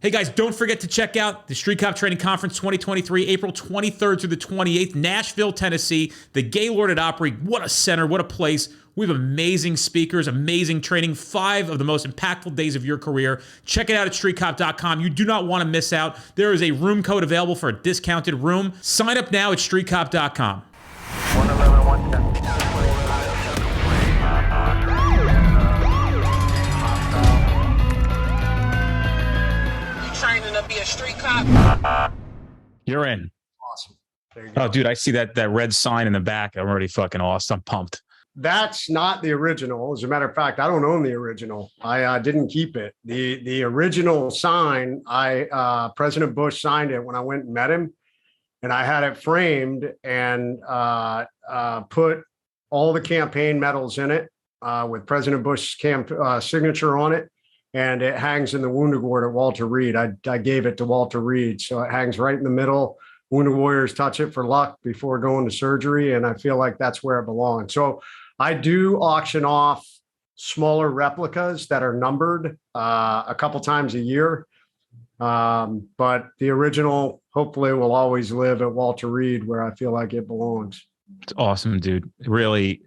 Hey guys, don't forget to check out the Street Cop Training Conference 2023, April 23rd through the 28th, Nashville, Tennessee, the Gaylord at Opry. What a center, what a place. We have amazing speakers, amazing training, 5 of the most impactful days of your career. Check it out at streetcop.com. You do not want to miss out. There is a room code available for a discounted room. Sign up now at streetcop.com. 111, 110. Training to be a street cop. You're in. Awesome. There you go. Oh, dude, I see that red sign in the back. I'm already fucking awesome. I'm pumped. That's not the original. As a matter of fact, I don't own the original. I didn't keep it. The original sign, President Bush signed it when I went and met him, and I had it framed and put all the campaign medals in it with President Bush's signature on it. And it hangs in the Wounded Ward at Walter Reed. I gave it to Walter Reed. So it hangs right in the middle. Wounded Warriors touch it for luck before going to surgery. And I feel like that's where it belongs. So I do auction off smaller replicas that are numbered a couple times a year. But the original hopefully will always live at Walter Reed where I feel like it belongs. It's awesome, dude. Really.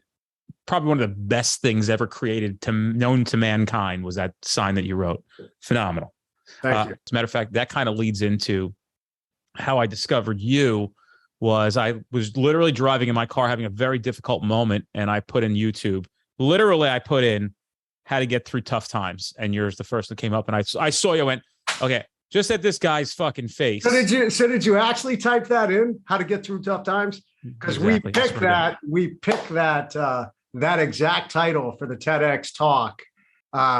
Probably one of the best things ever created known to mankind was that sign that you wrote. Phenomenal. Thank you. As a matter of fact, that kind of leads into how I discovered you. I was literally driving in my car having a very difficult moment, and I put in YouTube. Literally, I put in how to get through tough times, and yours the first that came up, and I saw you. I went, okay, just at this guy's fucking face. So did you actually type that in? How to get through tough times? Because Exactly. we picked that exact title for the TEDx talk.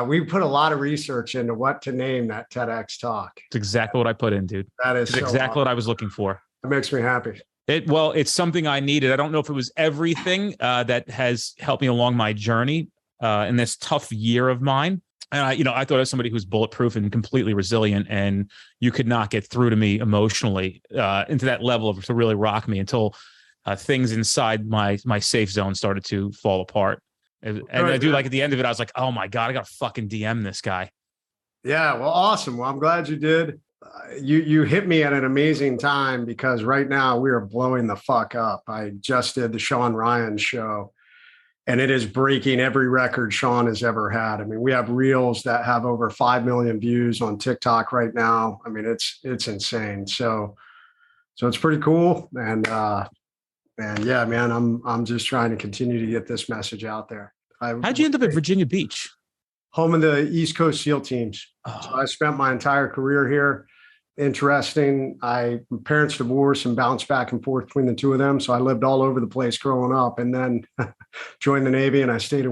We put a lot of research into what to name that TEDx talk. It's exactly what I put in, dude. That is It's exactly what I was looking for. It makes me happy. It's something I needed. I don't know if it was everything that has helped me along my journey in this tough year of mine. And I thought I was somebody who's bulletproof and completely resilient, and you could not get through to me emotionally into that level to really rock me until things inside my safe zone started to fall apart. And I do like at the end of it, I was like, oh my God, I got to fucking DM this guy. Yeah. Well, awesome. Well, I'm glad you did. You hit me at an amazing time because right now we are blowing the fuck up. I just did the Sean Ryan show and it is breaking every record Sean has ever had. I mean, we have reels that have over 5 million views on TikTok right now. I mean, it's insane. So it's pretty cool. And yeah, man, I'm just trying to continue to get this message out there. How'd you end up at Virginia Beach? Home of the East Coast SEAL teams. Oh. So I spent my entire career here. Interesting. My parents divorced and bounced back and forth between the two of them. So I lived all over the place growing up and then joined the Navy, and I stayed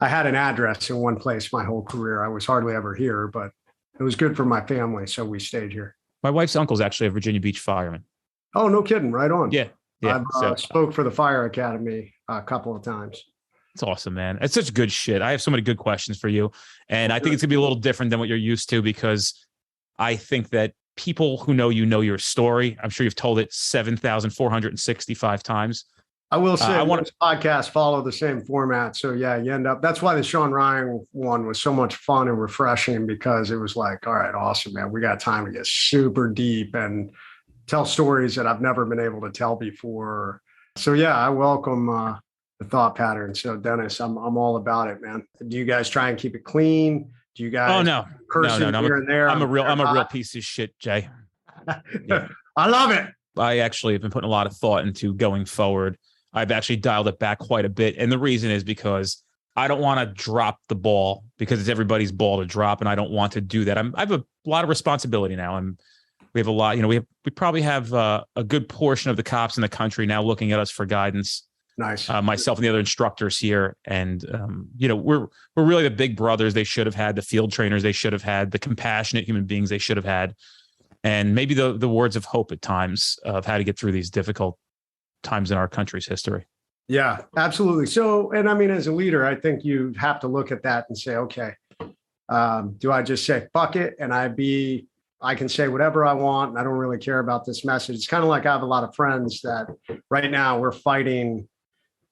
I had an address in one place my whole career. I was hardly ever here, but it was good for my family. So we stayed here. My wife's uncle's actually a Virginia Beach fireman. Oh, no kidding. Right on. Yeah. I've spoke for the fire academy a couple of times. It's awesome, man. It's such good shit. I have so many good questions for you. And I think it's gonna be a little different than what you're used to, because I think that people who know your story, I'm sure you've told it 7,465 times. I will say this podcast follow the same format. So yeah, you end up, that's why the Sean Ryan one was so much fun and refreshing, because it was like, all right, awesome, man. We got time to get super deep and tell stories that I've never been able to tell before. So yeah, I welcome the thought pattern. So Dennis, I'm all about it, man. Do you guys try and keep it clean? Do you guys? Oh no. Here and there. I'm a real piece of shit, Jay. Yeah. I love it. I actually have been putting a lot of thought into going forward. I've actually dialed it back quite a bit. And the reason is because I don't want to drop the ball, because it's everybody's ball to drop. And I don't want to do that. I have a lot of responsibility now. We have a lot, we probably have a good portion of the cops in the country now looking at us for guidance. Nice. Myself and the other instructors here. And, we're really the big brothers they should have had, the field trainers they should have had, the compassionate human beings they should have had, and maybe the words of hope at times of how to get through these difficult times in our country's history. Yeah, absolutely. So, and I mean, as a leader, I think you have to look at that and say, okay, do I just say, fuck it, and I can say whatever I want, and I don't really care about this message. It's kind of like I have a lot of friends that right now we're fighting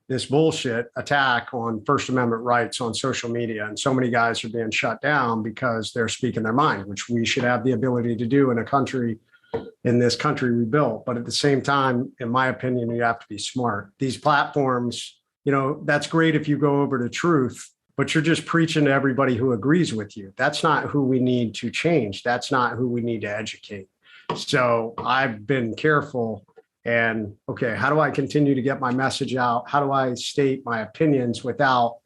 this bullshit attack on First Amendment rights on social media. And so many guys are being shut down because they're speaking their mind, which we should have the ability to do in this country we built. But at the same time, in my opinion, you have to be smart. These platforms, that's great if you go over to truth, but you're just preaching to everybody who agrees with you. That's not who we need to change. That's not who we need to educate. So I've been careful. And okay, how do I continue to get my message out? How do I state my opinions without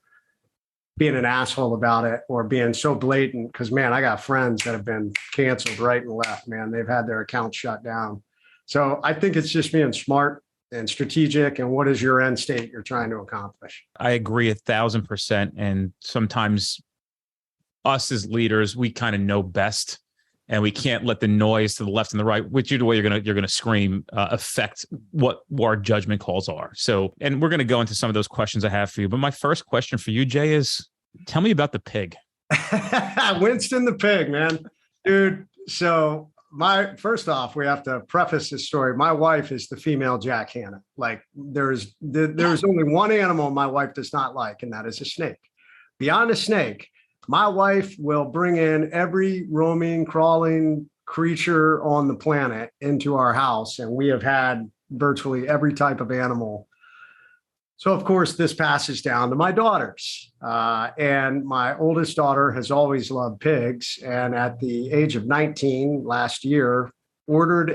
being an asshole about it or being so blatant? Because, man, I got friends that have been canceled right and left, man. They've had their accounts shut down. So I think it's just being smart and strategic. And what is your end state you're trying to accomplish? I agree 1,000%. And sometimes us as leaders, we kind of know best. And we can't let the noise to the left and the right, which either way you're gonna scream, affect what our judgment calls are. So, and we're gonna go into some of those questions I have for you. But my first question for you, Jay, is tell me about the pig. Winston the pig, man, dude. So first off, we have to preface this story. My wife is the female Jack Hanna. Like there's only one animal my wife does not like, and that is a snake. Beyond a snake, my wife will bring in every roaming, crawling creature on the planet into our house. And we have had virtually every type of animal. So, of course, this passes down to my daughters. And my oldest daughter has always loved pigs. And at the age of 19 last year, ordered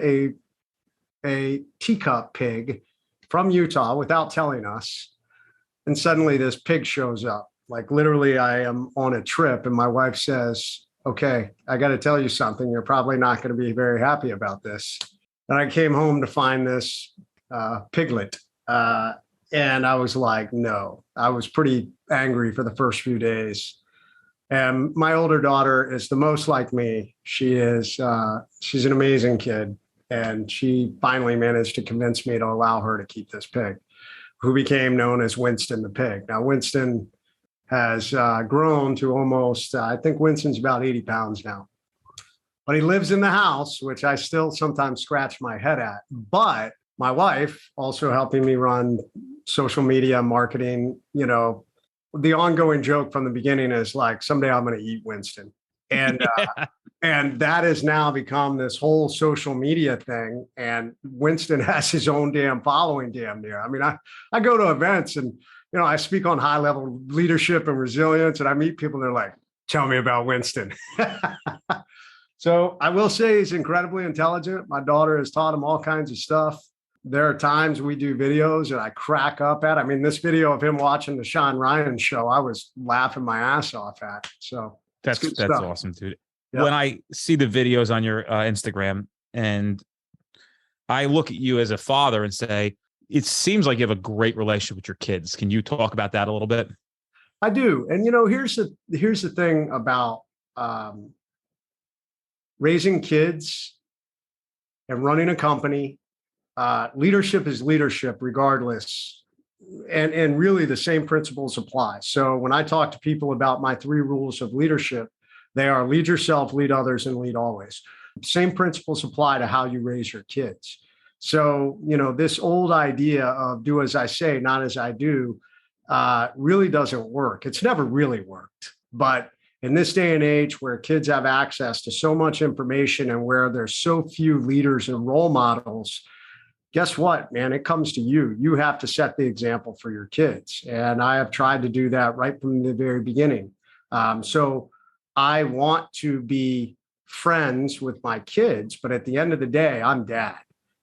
a teacup pig from Utah without telling us. And suddenly this pig shows up. Like literally, I am on a trip and my wife says, okay, I got to tell you something. You're probably not going to be very happy about this. And I came home to find this piglet. And I was like, no, I was pretty angry for the first few days. And my older daughter is the most like me. She's an amazing kid. And she finally managed to convince me to allow her to keep this pig, who became known as Winston the pig. Now, Winston has grown to almost, I think Winston's about 80 pounds now. But he lives in the house, which I still sometimes scratch my head at. But my wife also helping me run social media marketing. The ongoing joke from the beginning is like, someday I'm going to eat Winston. And and that has now become this whole social media thing. And Winston has his own damn following damn near. I mean, I go to events and I speak on high level leadership and resilience, and I meet people and they're like, tell me about Winston. So I will say he's incredibly intelligent. My daughter has taught him all kinds of stuff. There are times we do videos that I crack up at. I mean, this video of him watching the Sean Ryan show, I was laughing my ass off at. So that's awesome, dude. Yep. When I see the videos on your Instagram and I look at you as a father and say, it seems like you have a great relationship with your kids. Can you talk about that a little bit? I do. And, here's the thing about raising kids and running a company. Leadership is leadership regardless. And really the same principles apply. So when I talk to people about my 3 rules of leadership, they are lead yourself, lead others, and lead always. Same principles apply to how you raise your kids. So, this old idea of do as I say, not as I do, really doesn't work. It's never really worked. But in this day and age where kids have access to so much information and where there's so few leaders and role models, guess what, man? It comes to you. You have to set the example for your kids. And I have tried to do that right from the very beginning. So I want to be friends with my kids, but at the end of the day, I'm dad.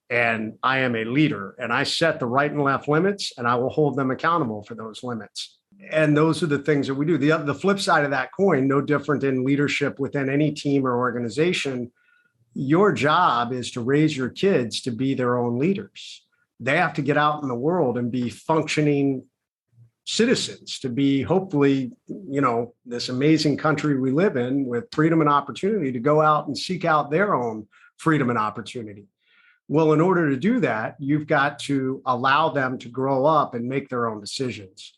And I am a leader and I set the right and left limits and I will hold them accountable for those limits. And those are the things that we do. The flip side of that coin, no different in leadership within any team or organization. Your job is to raise your kids to be their own leaders. They have to get out in the world and be functioning citizens, to be hopefully, this amazing country we live in with freedom and opportunity to go out and seek out their own freedom and opportunity. Well, in order to do that, you've got to allow them to grow up and make their own decisions.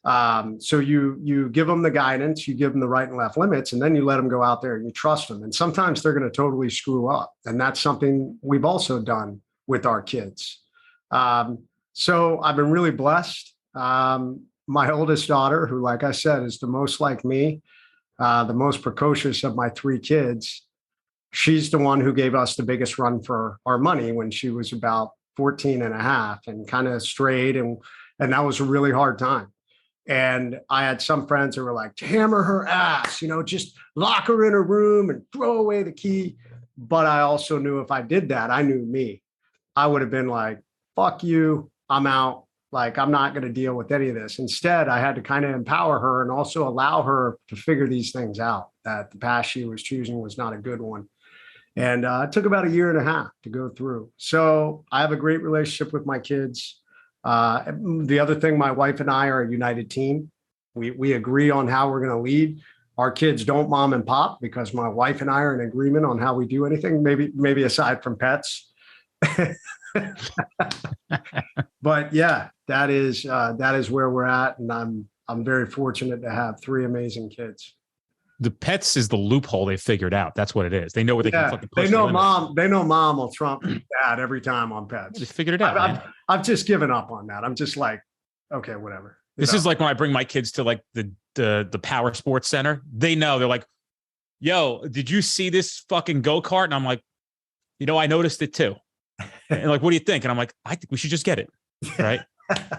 So you give them the guidance, you give them the right and left limits, and then you let them go out there and you trust them. And sometimes they're going to totally screw up. And that's something we've also done with our kids. So I've been really blessed. My oldest daughter, who, like I said, is the most like me, the most precocious of my three kids, she's the one who gave us the biggest run for our money when she was about 14 and a half and kind of strayed. And that was a really hard time. And I had some friends who were like, hammer her ass, just lock her in her room and throw away the key. But I also knew if I did that, I knew me. I would have been like, fuck you, I'm out. Like, I'm not going to deal with any of this. Instead, I had to kind of empower her and also allow her to figure these things out, that the path she was choosing was not a good one. And it took about a year and a half to go through. So I have a great relationship with my kids. The other thing, my wife and I are a united team. We agree on how we're going to lead. Our kids don't mom and pop because my wife and I are in agreement on how we do anything, maybe aside from pets. But yeah, that is where we're at. And I'm very fortunate to have three amazing kids. The pets is the loophole they figured out. That's what it is. They know where they can fucking push. They know mom will trump dad every time on pets. They figured it out. I've just given up on that. I'm just like, okay, whatever. This is like when I bring my kids to like the power sports center. They know, they're like, yo, did you see this fucking go-kart? And I'm like, I noticed it too. And like, what do you think? And I'm like, I think we should just get it. Right.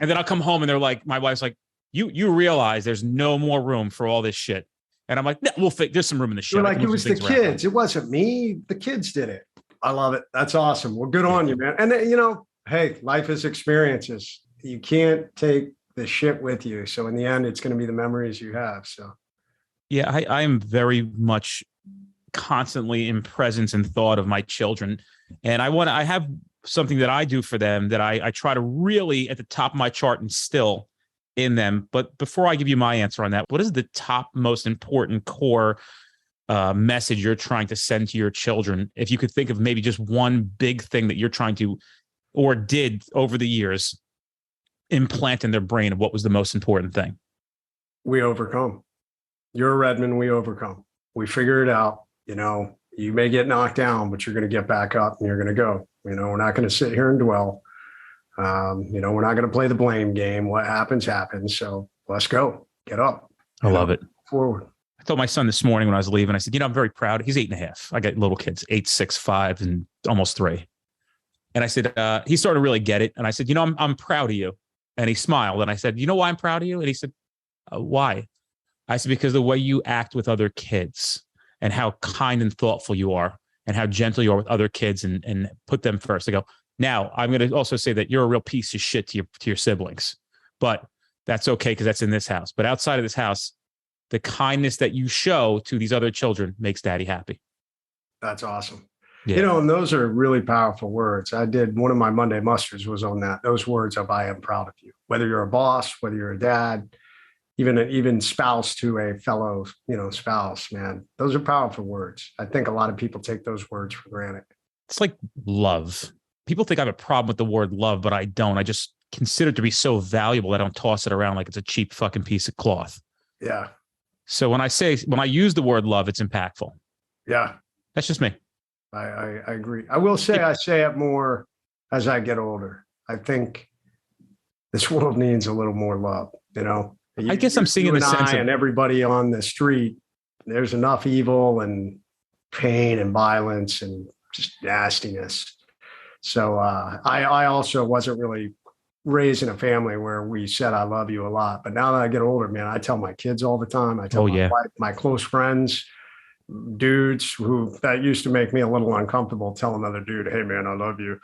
And then I'll come home and they're like, my wife's like, you realize there's no more room for all this shit. And I'm like, no, there's some room in the shed. You're like, it was the kids. It wasn't me. The kids did it. I love it. That's awesome. Well, good on you, man. And hey, life is experiences. You can't take the shit with you. So in the end, it's going to be the memories you have. So. Yeah, I am very much constantly in presence and thought of my children. And I have something that I do for them that I try to really at the top of my chart instill in them. But before I give you my answer on that, what is the top most important core message you're trying to send to your children? If you could think of maybe just one big thing that you're trying to, or did over the years, implant in their brain of what was the most important thing? We overcome. You're a Redman, we overcome. We figure it out. You may get knocked down, but you're going to get back up and you're going to go. We're not going to sit here and dwell. We're not going to play the blame game. What happens, happens. So let's go. Get up. I love it. Forward. I told my son this morning when I was leaving, I said, I'm very proud. He's 8.5. I got little kids, 8, 6, 5, and almost 3. And I said, he started to really get it. And I said, I'm proud of you. And he smiled. And I said, you know why I'm proud of you? And he said, why? I said, because the way you act with other kids and how kind and thoughtful you are and how gentle you are with other kids and put them first. I go, now I'm going to also say that you're a real piece of shit to your siblings, but that's okay because that's in this house. But outside of this house, the kindness that you show to these other children makes daddy happy. That's awesome. Yeah. And those are really powerful words. I did one of my Monday musters was on that. Those words of I am proud of you, whether you're a boss, whether you're a dad, even spouse to a fellow, spouse, man, those are powerful words. I think a lot of people take those words for granted. It's like love. People think I have a problem with the word love, but I don't. I just consider it to be so valuable that I don't toss it around like it's a cheap fucking piece of cloth. Yeah. So when I use the word love, it's impactful. Yeah. That's just me. I agree. I will say I say it more as I get older. I think this world needs a little more love, I guess I'm seeing in the sense of, and everybody on the street, there's enough evil and pain and violence and just nastiness. So I also wasn't really raised in a family where we said, I love you a lot. But now that I get older, man, I tell my kids all the time. I tell my wife, my close friends, dudes that used to make me a little uncomfortable, tell another dude, hey, man, I love you.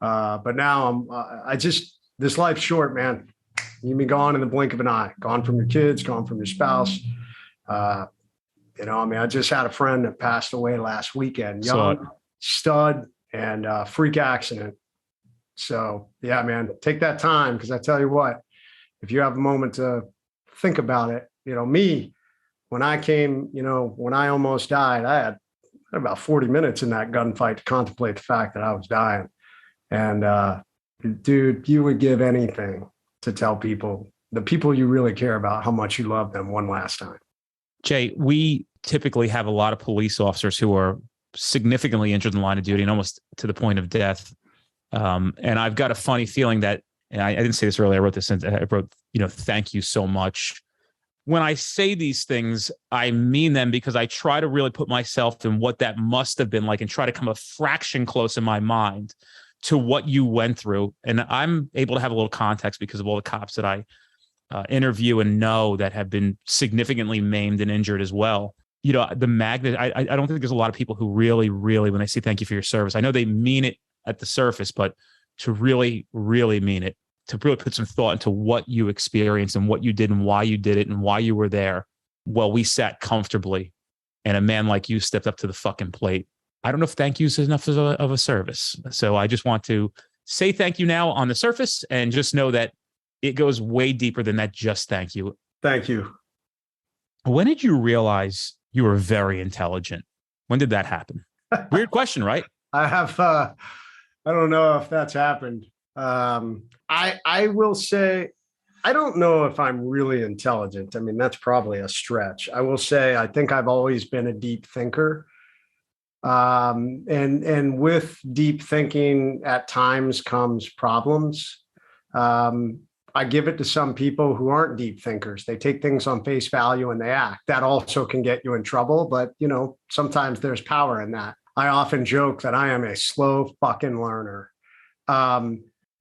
But now this life's short, man. You can be gone in the blink of an eye, gone from your kids, gone from your spouse. I just had a friend that passed away last weekend, young, stud, and freak accident. So, yeah, man, take that time because I tell you what, if you have a moment to think about it, me, when I came, when I almost died, I had about 40 minutes in that gunfight to contemplate the fact that I was dying. And dude, you would give anything to tell people, the people you really care about, how much you love them one last time. Jay, we typically have a lot of police officers who are significantly injured in the line of duty and almost to the point of death. And I've got a funny feeling that, and I didn't say this earlier, I wrote thank you so much. When I say these things, I mean them because I try to really put myself in what that must have been like and try to come a fraction close in my mind to what you went through. And I'm able to have a little context because of all the cops that I interview and know that have been significantly maimed and injured as well. The magnet, I don't think there's a lot of people who really, really, when they say thank you for your service, I know they mean it at the surface, but to really, really mean it, to really put some thought into what you experienced and what you did and why you did it and why you were there. Well, we sat comfortably and a man like you stepped up to the fucking plate. I don't know if thank you is enough of a service. So I just want to say thank you now on the surface and just know that it goes way deeper than that. Just thank you. Thank you. When did you realize you were very intelligent? When did that happen? Weird question, right? I don't know if that's happened. I will say, I don't know if I'm really intelligent. I mean, that's probably a stretch. I will say, I think I've always been a deep thinker. And with deep thinking at times comes problems. I give it to some people who aren't deep thinkers. They take things on face value and they act. That also can get you in trouble, but sometimes there's power in that. I often joke that I am a slow fucking learner.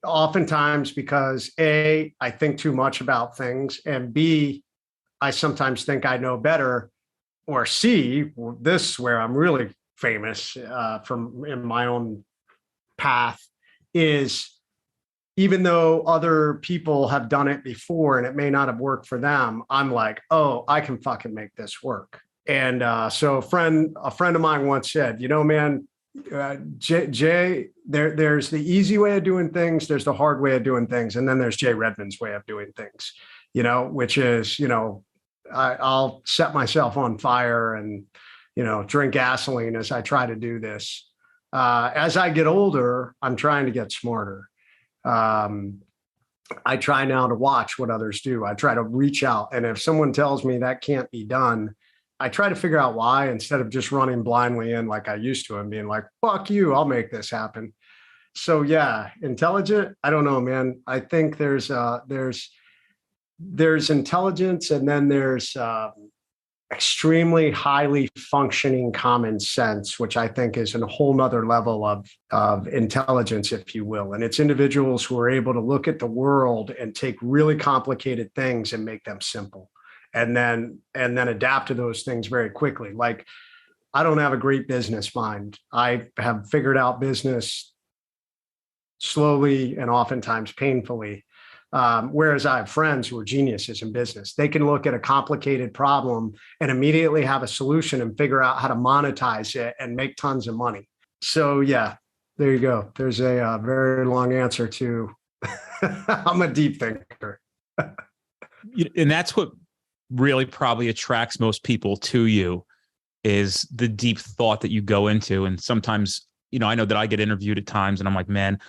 Oftentimes because A, I think too much about things, and B, I sometimes think I know better, or C, this is where I'm really famous from in my own path, is even though other people have done it before and it may not have worked for them, I'm like, oh, I can fucking make this work. And so a friend of mine once said, man, Jay, there's the easy way of doing things, there's the hard way of doing things, and then there's Jay Redman's way of doing things, which is, I'll set myself on fire and, drink gasoline as I try to do this. As I get older, I'm trying to get smarter. I try now to watch what others do. I try to reach out. And if someone tells me that can't be done, I try to figure out why instead of just running blindly in like I used to and being like, fuck you, I'll make this happen. So yeah, intelligent. I don't know, man. I think there's intelligence and then there's extremely highly functioning common sense, which I think is a whole nother level of intelligence, if you will. And it's individuals who are able to look at the world and take really complicated things and make them simple. And then adapt to those things very quickly. Like, I don't have a great business mind. I have figured out business slowly and oftentimes painfully. Whereas I have friends who are geniuses in business. They can look at a complicated problem and immediately have a solution and figure out how to monetize it and make tons of money. So yeah, there you go. There's a very long answer to I'm a deep thinker. And that's what really probably attracts most people to you, is the deep thought that you go into. And sometimes, I know that I get interviewed at times and I'm like, man,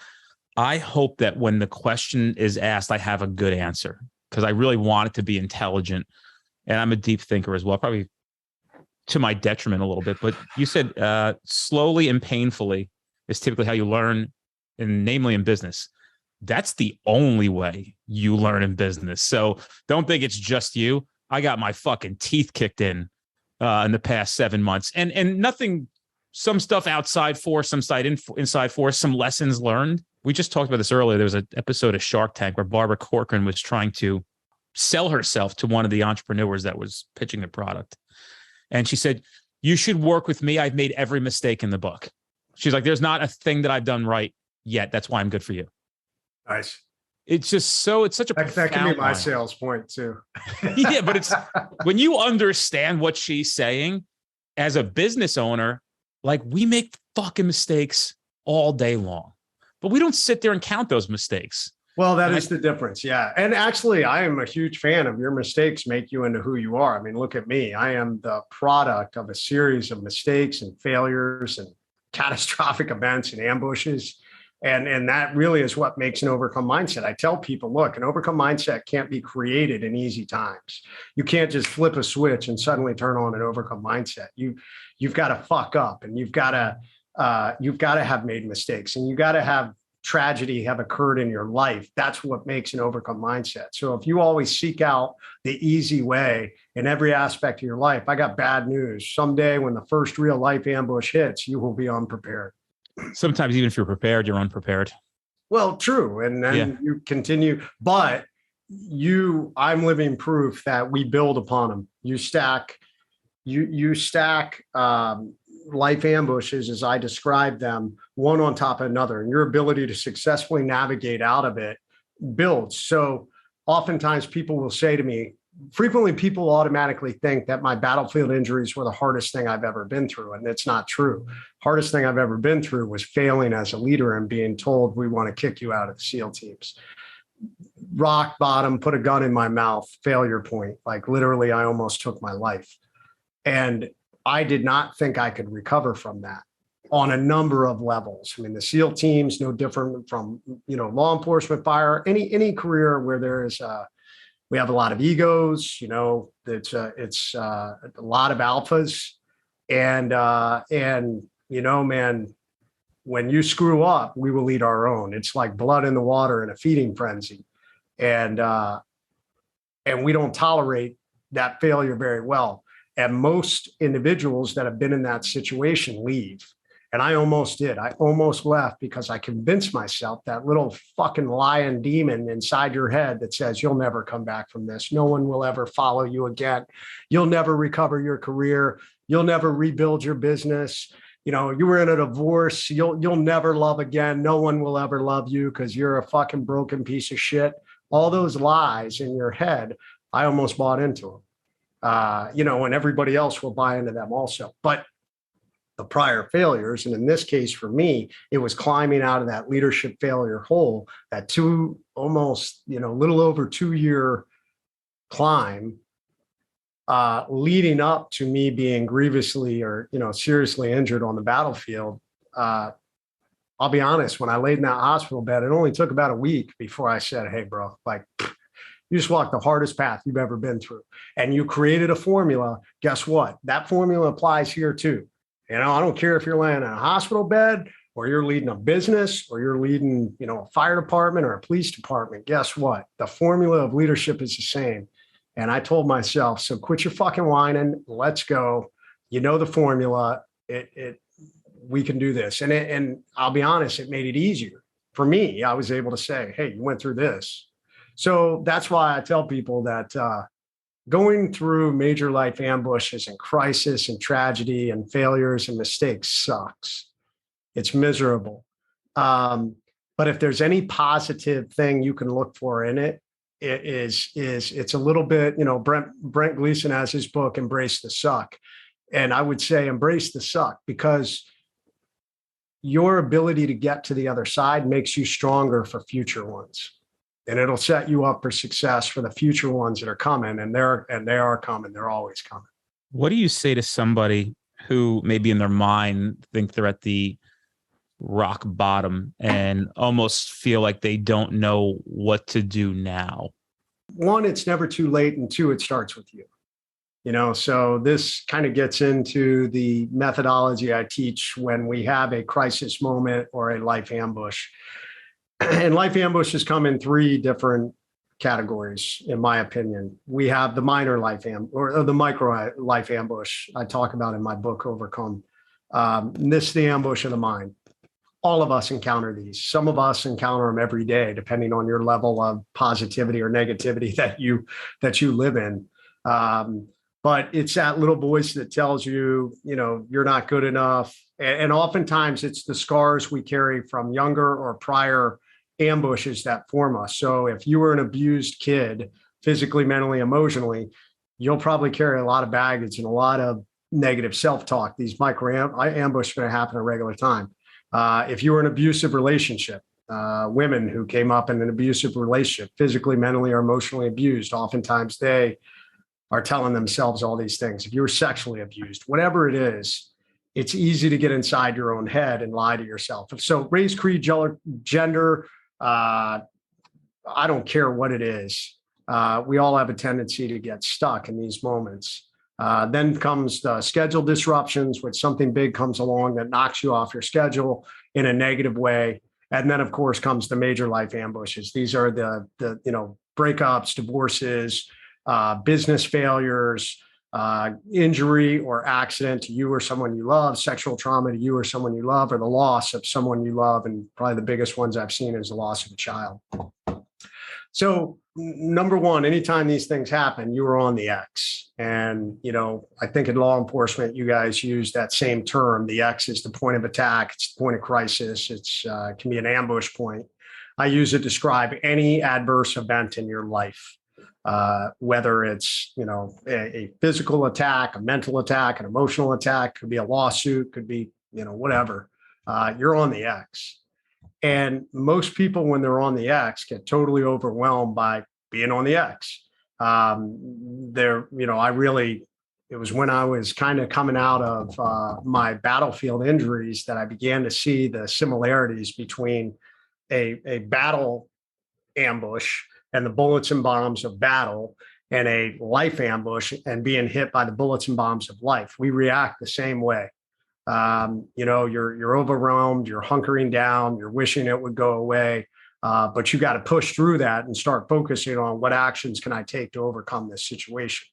I hope that when the question is asked, I have a good answer, because I really want it to be intelligent. And I'm a deep thinker as well, probably to my detriment a little bit. But you said slowly and painfully is typically how you learn, and namely in business. That's the only way you learn in business. So don't think it's just you. I got my fucking teeth kicked in the past 7 months, and nothing, some stuff outside force, some side inside force, some lessons learned. We just talked about this earlier. There was an episode of Shark Tank where Barbara Corcoran was trying to sell herself to one of the entrepreneurs that was pitching the product. And she said, you should work with me. I've made every mistake in the book. She's like, there's not a thing that I've done right yet. That's why I'm good for you. Nice. It's just it's such a that can be my sales point too. Yeah, but it's when you understand what she's saying as a business owner, like, we make fucking mistakes all day long, but we don't sit there and count those mistakes. Well, that is the difference. Yeah. And actually, I am a huge fan of your mistakes make you into who you are. I mean, look at me. I am the product of a series of mistakes and failures and catastrophic events and ambushes. And that really is what makes an overcome mindset. I tell people, look, an overcome mindset can't be created in easy times. You can't just flip a switch and suddenly turn on an overcome mindset. You've got to fuck up, and you've got to have made mistakes, and you've got to have tragedy have occurred in your life. That's what makes an overcome mindset. So if you always seek out the easy way in every aspect of your life, I got bad news. Someday when the first real life ambush hits, you will be unprepared. Sometimes even if you're prepared, you're unprepared. Well, true. And then you continue, but I'm living proof that we build upon them. You stack life ambushes, as I describe them, one on top of another, and your ability to successfully navigate out of it builds. So oftentimes people will say to me, frequently people automatically think that my battlefield injuries were the hardest thing I've ever been through. And it's not true. Hardest thing I've ever been through was failing as a leader and being told, we want to kick you out of the SEAL teams. Rock bottom, put a gun in my mouth, failure point. Like literally, I almost took my life. And I did not think I could recover from that on a number of levels. I mean, the SEAL teams, no different from, law enforcement, fire, any career where there is we have a lot of egos, it's a lot of alphas. And man, when you screw up, we will eat our own. It's like blood in the water in a feeding frenzy. And we don't tolerate that failure very well. And most individuals that have been in that situation leave. And I almost did. I almost left because I convinced myself that little fucking lion demon inside your head that says, you'll never come back from this. No one will ever follow you again. You'll never recover your career. You'll never rebuild your business. You were in a divorce. You'll never love again. No one will ever love you because you're a fucking broken piece of shit. All those lies in your head, I almost bought into them. And everybody else will buy into them also. But the prior failures, and in this case for me, it was climbing out of that leadership failure hole, that little over 2-year climb, leading up to me being grievously or seriously injured on the battlefield. I'll be honest, when I laid in that hospital bed, it only took about a week before I said, hey, bro, you just walked the hardest path you've ever been through. And you created a formula. Guess what? That formula applies here too. I don't care if you're laying in a hospital bed or you're leading a business or you're leading, a fire department or a police department. Guess what? The formula of leadership is the same. And I told myself, so quit your fucking whining. Let's go. The formula. We can do this. And I'll be honest, it made it easier for me. I was able to say, hey, you went through this. So that's why I tell people that going through major life ambushes and crisis and tragedy and failures and mistakes sucks. It's miserable. But if there's any positive thing you can look for in it, it's a little bit, Brent Gleason has his book, Embrace the Suck. And I would say embrace the suck, because your ability to get to the other side makes you stronger for future ones. And it'll set you up for success for the future ones that are coming. And they are coming. They're always coming. What do you say to somebody who maybe in their mind think they're at the rock bottom and almost feel like they don't know what to do now? One, it's never too late. And two, it starts with you. So this kind of gets into the methodology I teach when we have a crisis moment or a life ambush. And life ambushes come in 3 different categories, in my opinion. We have the minor life or the micro life ambush I talk about in my book, Overcome. This is the ambush of the mind. All of us encounter these. Some of us encounter them every day, depending on your level of positivity or negativity that you live in. But it's that little voice that tells you, you're not good enough. And oftentimes it's the scars we carry from younger or prior ambushes that form us. So if you were an abused kid, physically, mentally, emotionally, you'll probably carry a lot of baggage and a lot of negative self-talk. These micro ambushes are going to happen at regular time. If you were in an abusive relationship, women who came up in an abusive relationship, physically, mentally, or emotionally abused, oftentimes they are telling themselves all these things. If you were sexually abused, whatever it is, it's easy to get inside your own head and lie to yourself. So race, creed, gender, I don't care what it is. We all have a tendency to get stuck in these moments. Then comes the schedule disruptions, when something big comes along that knocks you off your schedule in a negative way. And then, of course, comes the major life ambushes. These are the breakups, divorces, business failures, injury or accident to you or someone you love, sexual trauma to you or someone you love, or the loss of someone you love. And probably the biggest ones I've seen is the loss of a child. So number one, anytime these things happen, you are on the X. And, I think in law enforcement, you guys use that same term. The X is the point of attack. It's the point of crisis. It's can be an ambush point. I use it to describe any adverse event in your life. Whether it's, a physical attack, a mental attack, an emotional attack, could be a lawsuit, could be, whatever, you're on the X. And most people, when they're on the X, get totally overwhelmed by being on the X. It was when I was kind of coming out of my battlefield injuries that I began to see the similarities between a battle ambush and the bullets and bombs of battle, and a life ambush and being hit by the bullets and bombs of life. We react the same way. You're overwhelmed, you're hunkering down, you're wishing it would go away, but you got to push through that and start focusing on what actions can I take to overcome this situation.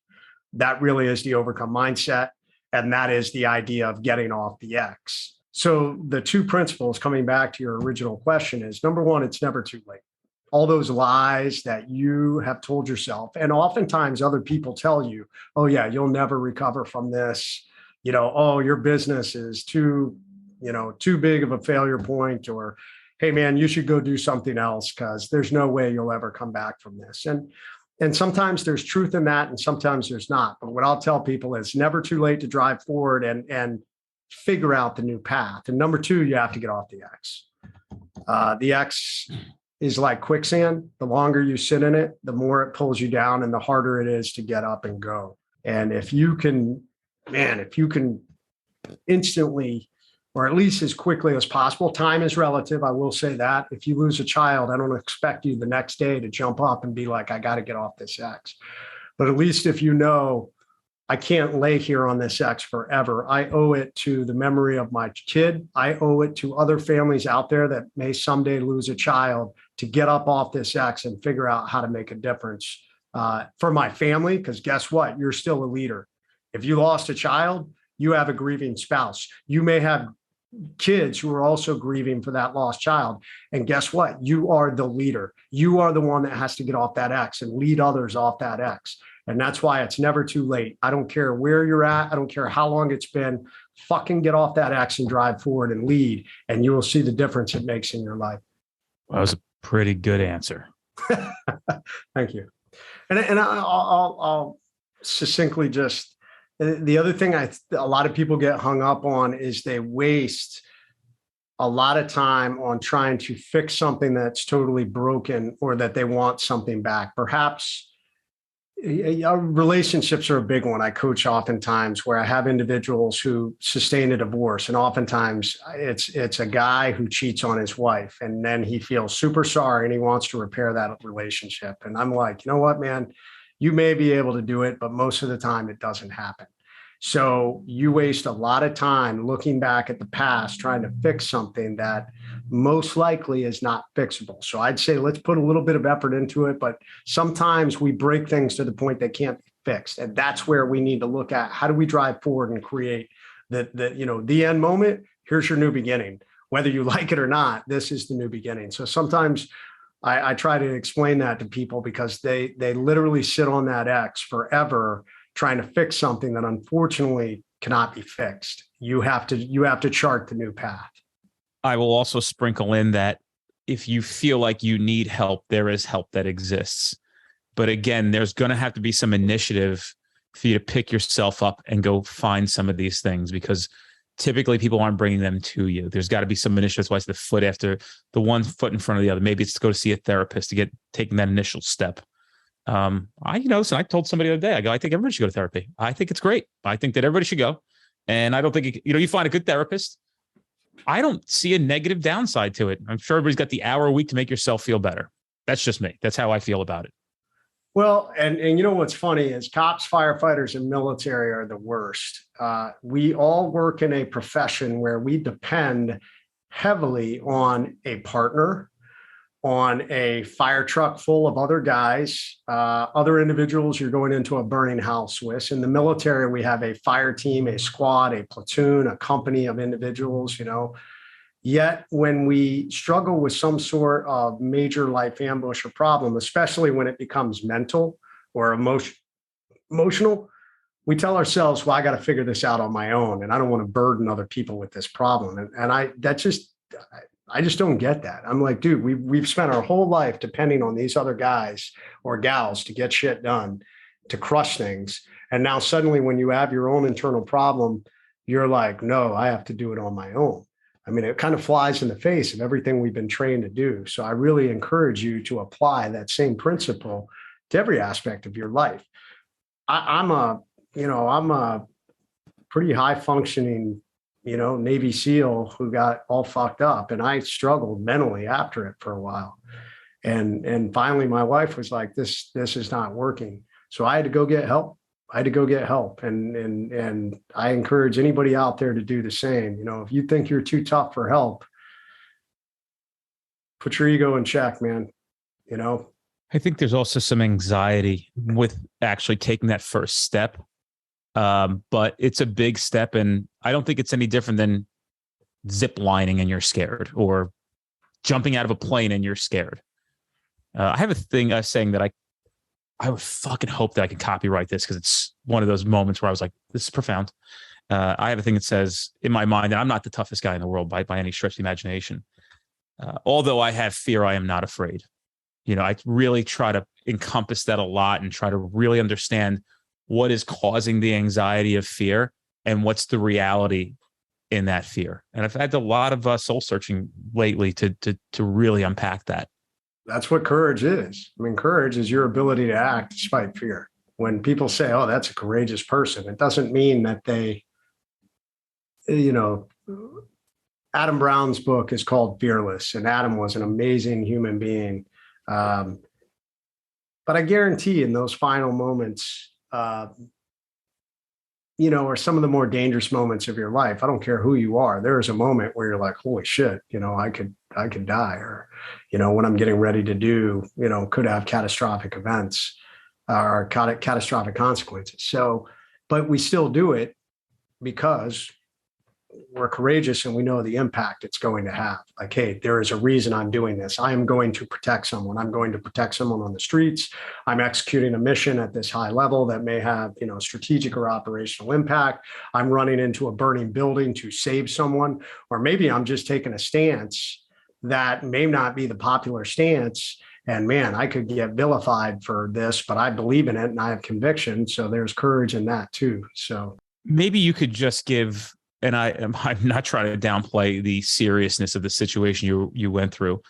That really is the overcome mindset, and that is the idea of getting off the X. So the two principles, coming back to your original question, is number one, it's never too late. All those lies that you have told yourself, and oftentimes other people tell you, oh yeah, you'll never recover from this. Oh, your business is too big of a failure point, or, hey man, you should go do something else because there's no way you'll ever come back from this. And sometimes there's truth in that, and sometimes there's not. But what I'll tell people is never too late to drive forward and figure out the new path. And number two, you have to get off the X. The X is like quicksand. The longer you sit in it, the more it pulls you down and the harder it is to get up and go. And if you can instantly, or at least as quickly as possible, time is relative. I will say that if you lose a child, I don't expect you the next day to jump up and be like, I got to get off this X. But at least if I can't lay here on this X forever. I owe it to the memory of my kid. I owe it to other families out there that may someday lose a child to get up off this X and figure out how to make a difference for my family. Because guess what? You're still a leader. If you lost a child, you have a grieving spouse. You may have kids who are also grieving for that lost child. And guess what? You are the leader. You are the one that has to get off that X and lead others off that X. And that's why it's never too late. I don't care where you're at. I don't care how long it's been. Fucking get off that X and drive forward and lead, and you will see the difference it makes in your life. Well, that was a pretty good answer. Thank you. And I'll succinctly just, the other thing a lot of people get hung up on is they waste a lot of time on trying to fix something that's totally broken, or that they want something back. Perhaps relationships are a big one. I coach oftentimes where I have individuals who sustain a divorce, and oftentimes it's a guy who cheats on his wife, and then he feels super sorry and he wants to repair that relationship. And I'm like, you know what, man, you may be able to do it, but most of the time it doesn't happen. So you waste a lot of time looking back at the past, trying to fix something that most likely is not fixable. So I'd say let's put a little bit of effort into it, but sometimes we break things to the point they can't be fixed. And that's where we need to look at, how do we drive forward and create the end moment? Here's your new beginning. Whether you like it or not, this is the new beginning. So sometimes I try to explain that to people, because they literally sit on that X forever trying to fix something that unfortunately cannot be fixed. You have to chart the new path. I will also sprinkle in that if you feel like you need help, there is help that exists. But again, there's going to have to be some initiative for you to pick yourself up and go find some of these things, because typically people aren't bringing them to you. There's got to be some initiative. That's why it's the one foot in front of the other. Maybe it's to go to see a therapist to get taking that initial step. I told somebody the other day, I think everybody should go to therapy. I think it's great. I think that everybody should go. And I don't think, you find a good therapist. I don't see a negative downside to it. I'm sure everybody's got the hour a week to make yourself feel better. That's just me. That's how I feel about it. Well, and you know what's funny is cops, firefighters, and military are the worst. We all work in a profession where we depend heavily on a partner, on a fire truck full of other guys, other individuals you're going into a burning house with. In the military, we have a fire team, a squad, a platoon, a company of individuals, Yet when we struggle with some sort of major life ambush or problem, especially when it becomes mental or emotional, we tell ourselves, well, I got to figure this out on my own, and I don't want to burden other people with this problem. And I just don't get that. I'm like, dude, we've spent our whole life depending on these other guys or gals to get shit done, to crush things. And now suddenly when you have your own internal problem, you're like, no, I have to do it on my own. I mean, it kind of flies in the face of everything we've been trained to do. So I really encourage you to apply that same principle to every aspect of your life. I'm a pretty high functioning, Navy SEAL who got all fucked up, and I struggled mentally after it for a while. And finally my wife was like, this is not working. So I had to go get help. And I encourage anybody out there to do the same. If you think you're too tough for help, put your ego in check, man. I think there's also some anxiety with actually taking that first step. But it's a big step, and I don't think it's any different than zip lining and you're scared, or jumping out of a plane and you're scared. I have a saying that I would fucking hope that I can copyright this, because it's one of those moments where I was like, this is profound. I have a thing that says in my mind that I'm not the toughest guy in the world by any stretch of the imagination. Although I have fear, I am not afraid. I really try to encompass that a lot and try to really understand what is causing the anxiety of fear and what's the reality in that fear. And I've had a lot of soul searching lately to really unpack that. That's what courage is. I mean, courage is your ability to act despite fear. When people say, oh, that's a courageous person, it doesn't mean that they, Adam Brown's book is called Fearless, and Adam was an amazing human being. But I guarantee in those final moments, are some of the more dangerous moments of your life. I don't care who you are. There is a moment where you're like, holy shit, I could die, or, what I'm getting ready to do, could have catastrophic events or catastrophic consequences. So, but we still do it because we're courageous and we know the impact it's going to have. Like, hey, there is a reason I'm doing this. I am going to protect someone. I'm going to protect someone on the streets. I'm executing a mission at this high level that may have, strategic or operational impact. I'm running into a burning building to save someone, or maybe I'm just taking a stance that may not be the popular stance. And man, I could get vilified for this, but I believe in it and I have conviction. So there's courage in that too. So maybe you could just give, and I'm not trying to downplay the seriousness of the situation you went through.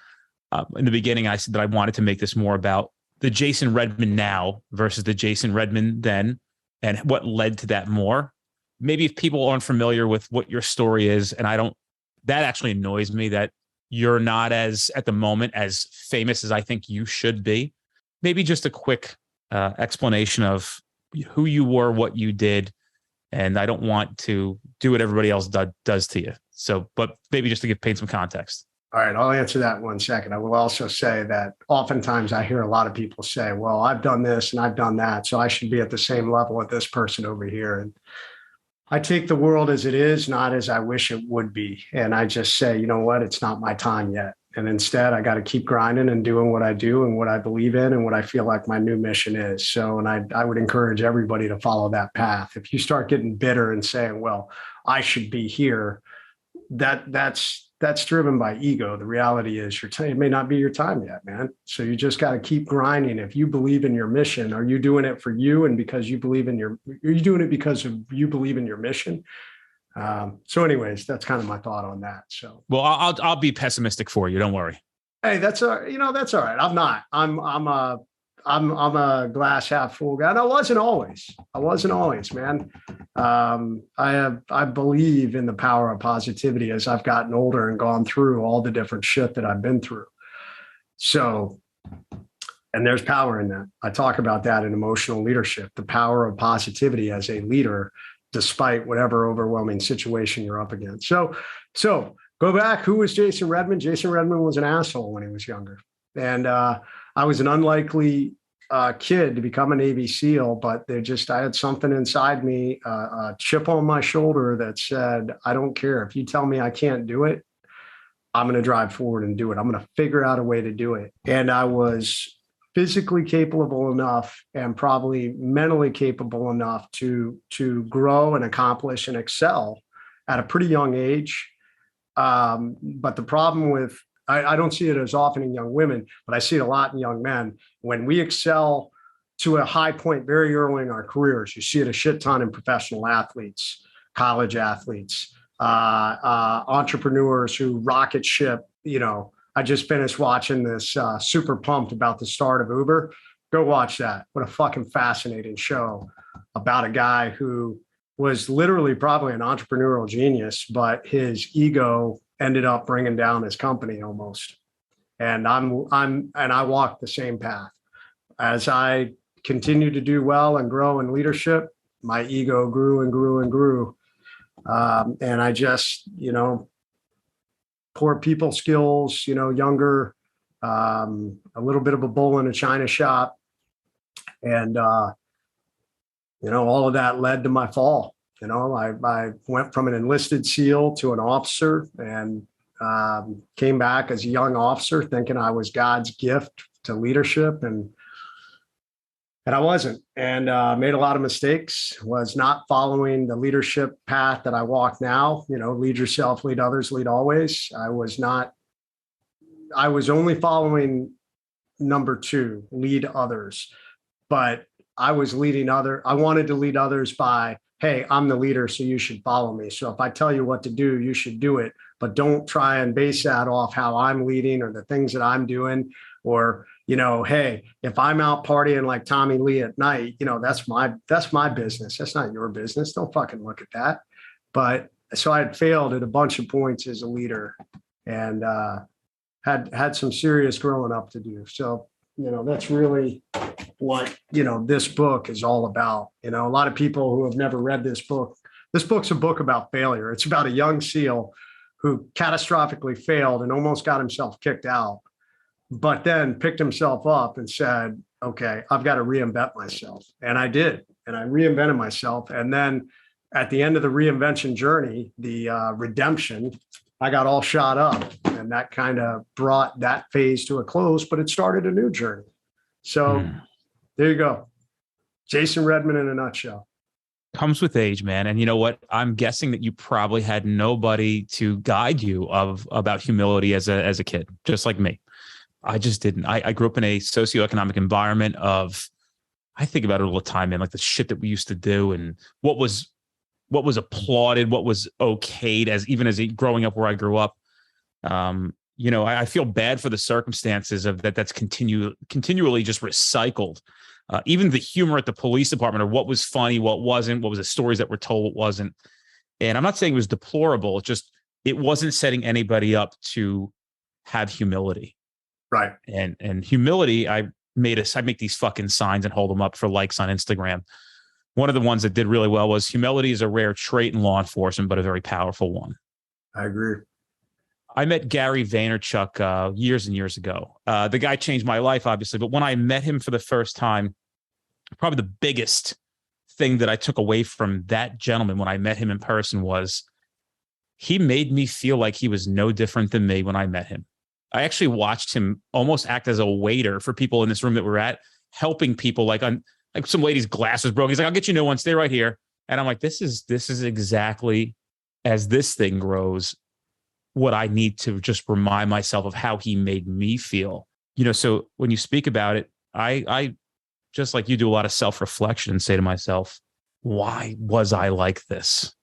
In the beginning, I said that I wanted to make this more about the Jason Redman now versus the Jason Redman then, and what led to that more. Maybe if people aren't familiar with what your story is, and that actually annoys me that you're not at the moment as famous as I think you should be. Maybe just a quick explanation of who you were, what you did. And I don't want to do what everybody else does to you. So, but maybe just to paint some context. All right, I'll answer that in 1 second. I will also say that oftentimes I hear a lot of people say, well, I've done this and I've done that, so I should be at the same level with this person over here. And I take the world as it is, not as I wish it would be. And I just say, you know what, it's not my time yet. And instead, I got to keep grinding and doing what I do and what I believe in and what I feel like my new mission is. So, and I would encourage everybody to follow that path. If you start getting bitter and saying, well, I should be here, that's driven by ego. The reality is it may not be your time yet, man. So you just got to keep grinding. If you believe in your mission, are you doing it for you? And because you believe are you doing it because you believe in your mission? So anyways, that's kind of my thought on that. So, well, I'll be pessimistic for you. Don't worry. Hey, that's all right. I'm not, I'm a glass half full guy. And I wasn't always, man. I believe in the power of positivity as I've gotten older and gone through all the different shit that I've been through. So, and there's power in that. I talk about that in emotional leadership, the power of positivity as a leader, despite whatever overwhelming situation you're up against. So Go back. Who was Jason Redman? Jason Redman was an asshole when he was younger. And I was an unlikely kid to become a Navy SEAL, but I had something inside me, a chip on my shoulder that said, I don't care. If you tell me I can't do it, I'm going to drive forward and do it. I'm going to figure out a way to do it. And I was physically capable enough and probably mentally capable enough to grow and accomplish and excel at a pretty young age. But the problem with, I don't see it as often in young women, but I see it a lot in young men. When we excel to a high point very early in our careers, you see it a shit ton in professional athletes, college athletes, entrepreneurs who rocket ship. I just finished watching this Super Pumped about the start of Uber. Go watch that. What a fucking fascinating show about a guy who was literally probably an entrepreneurial genius, but his ego ended up bringing down his company almost. And I walked the same path. As I continued to do well and grow in leadership, my ego grew and grew and grew. And I just, poor people skills, younger, a little bit of a bull in a china shop. And, all of that led to my fall. I went from an enlisted SEAL to an officer and came back as a young officer thinking I was God's gift to leadership. And I wasn't, and made a lot of mistakes, was not following the leadership path that I walk now, lead yourself, lead others, lead always. I was only following number 2, lead others, but I wanted to lead others by, hey, I'm the leader, so you should follow me. So if I tell you what to do, you should do it, but don't try and base that off how I'm leading or the things that I'm doing, or, hey, if I'm out partying like Tommy Lee at night, that's my business. That's not your business. Don't fucking look at that. But so I had failed at a bunch of points as a leader and had some serious growing up to do. So, that's really what, this book is all about. A lot of people who have never read this book's a book about failure. It's about a young SEAL who catastrophically failed and almost got himself kicked out, but then picked himself up and said, okay, I've got to reinvent myself. And I did. And I reinvented myself. And then at the end of the reinvention journey, the redemption, I got all shot up. And that kind of brought that phase to a close, but it started a new journey. So there you go. Jason Redman in a nutshell. Comes with age, man. And you know what? I'm guessing that you probably had nobody to guide you about humility as a kid, just like me. I just didn't. I grew up in a socioeconomic environment of, I think about it all the time, man, like the shit that we used to do and what was applauded, what was okayed as growing up where I grew up. I feel bad for the circumstances of that's continually just recycled. Even the humor at the police department, or what was funny, what wasn't, what was the stories that were told, what wasn't. And I'm not saying it was deplorable. It's just, it wasn't setting anybody up to have humility. Right. And humility, I make these fucking signs and hold them up for likes on Instagram. One of the ones that did really well was, humility is a rare trait in law enforcement, but a very powerful one. I agree. I met Gary Vaynerchuk years and years ago. The guy changed my life, obviously, but when I met him for the first time, probably the biggest thing that I took away from that gentleman when I met him in person was he made me feel like he was no different than me when I met him. I actually watched him almost act as a waiter for people in this room that we're at, helping people, like some lady's glass was broken. He's like, I'll get you a new one. Stay right here. And I'm like, this is exactly, as this thing grows, what I need to just remind myself of how he made me feel. So when you speak about it, I just like you do a lot of self-reflection and say to myself, why was I like this?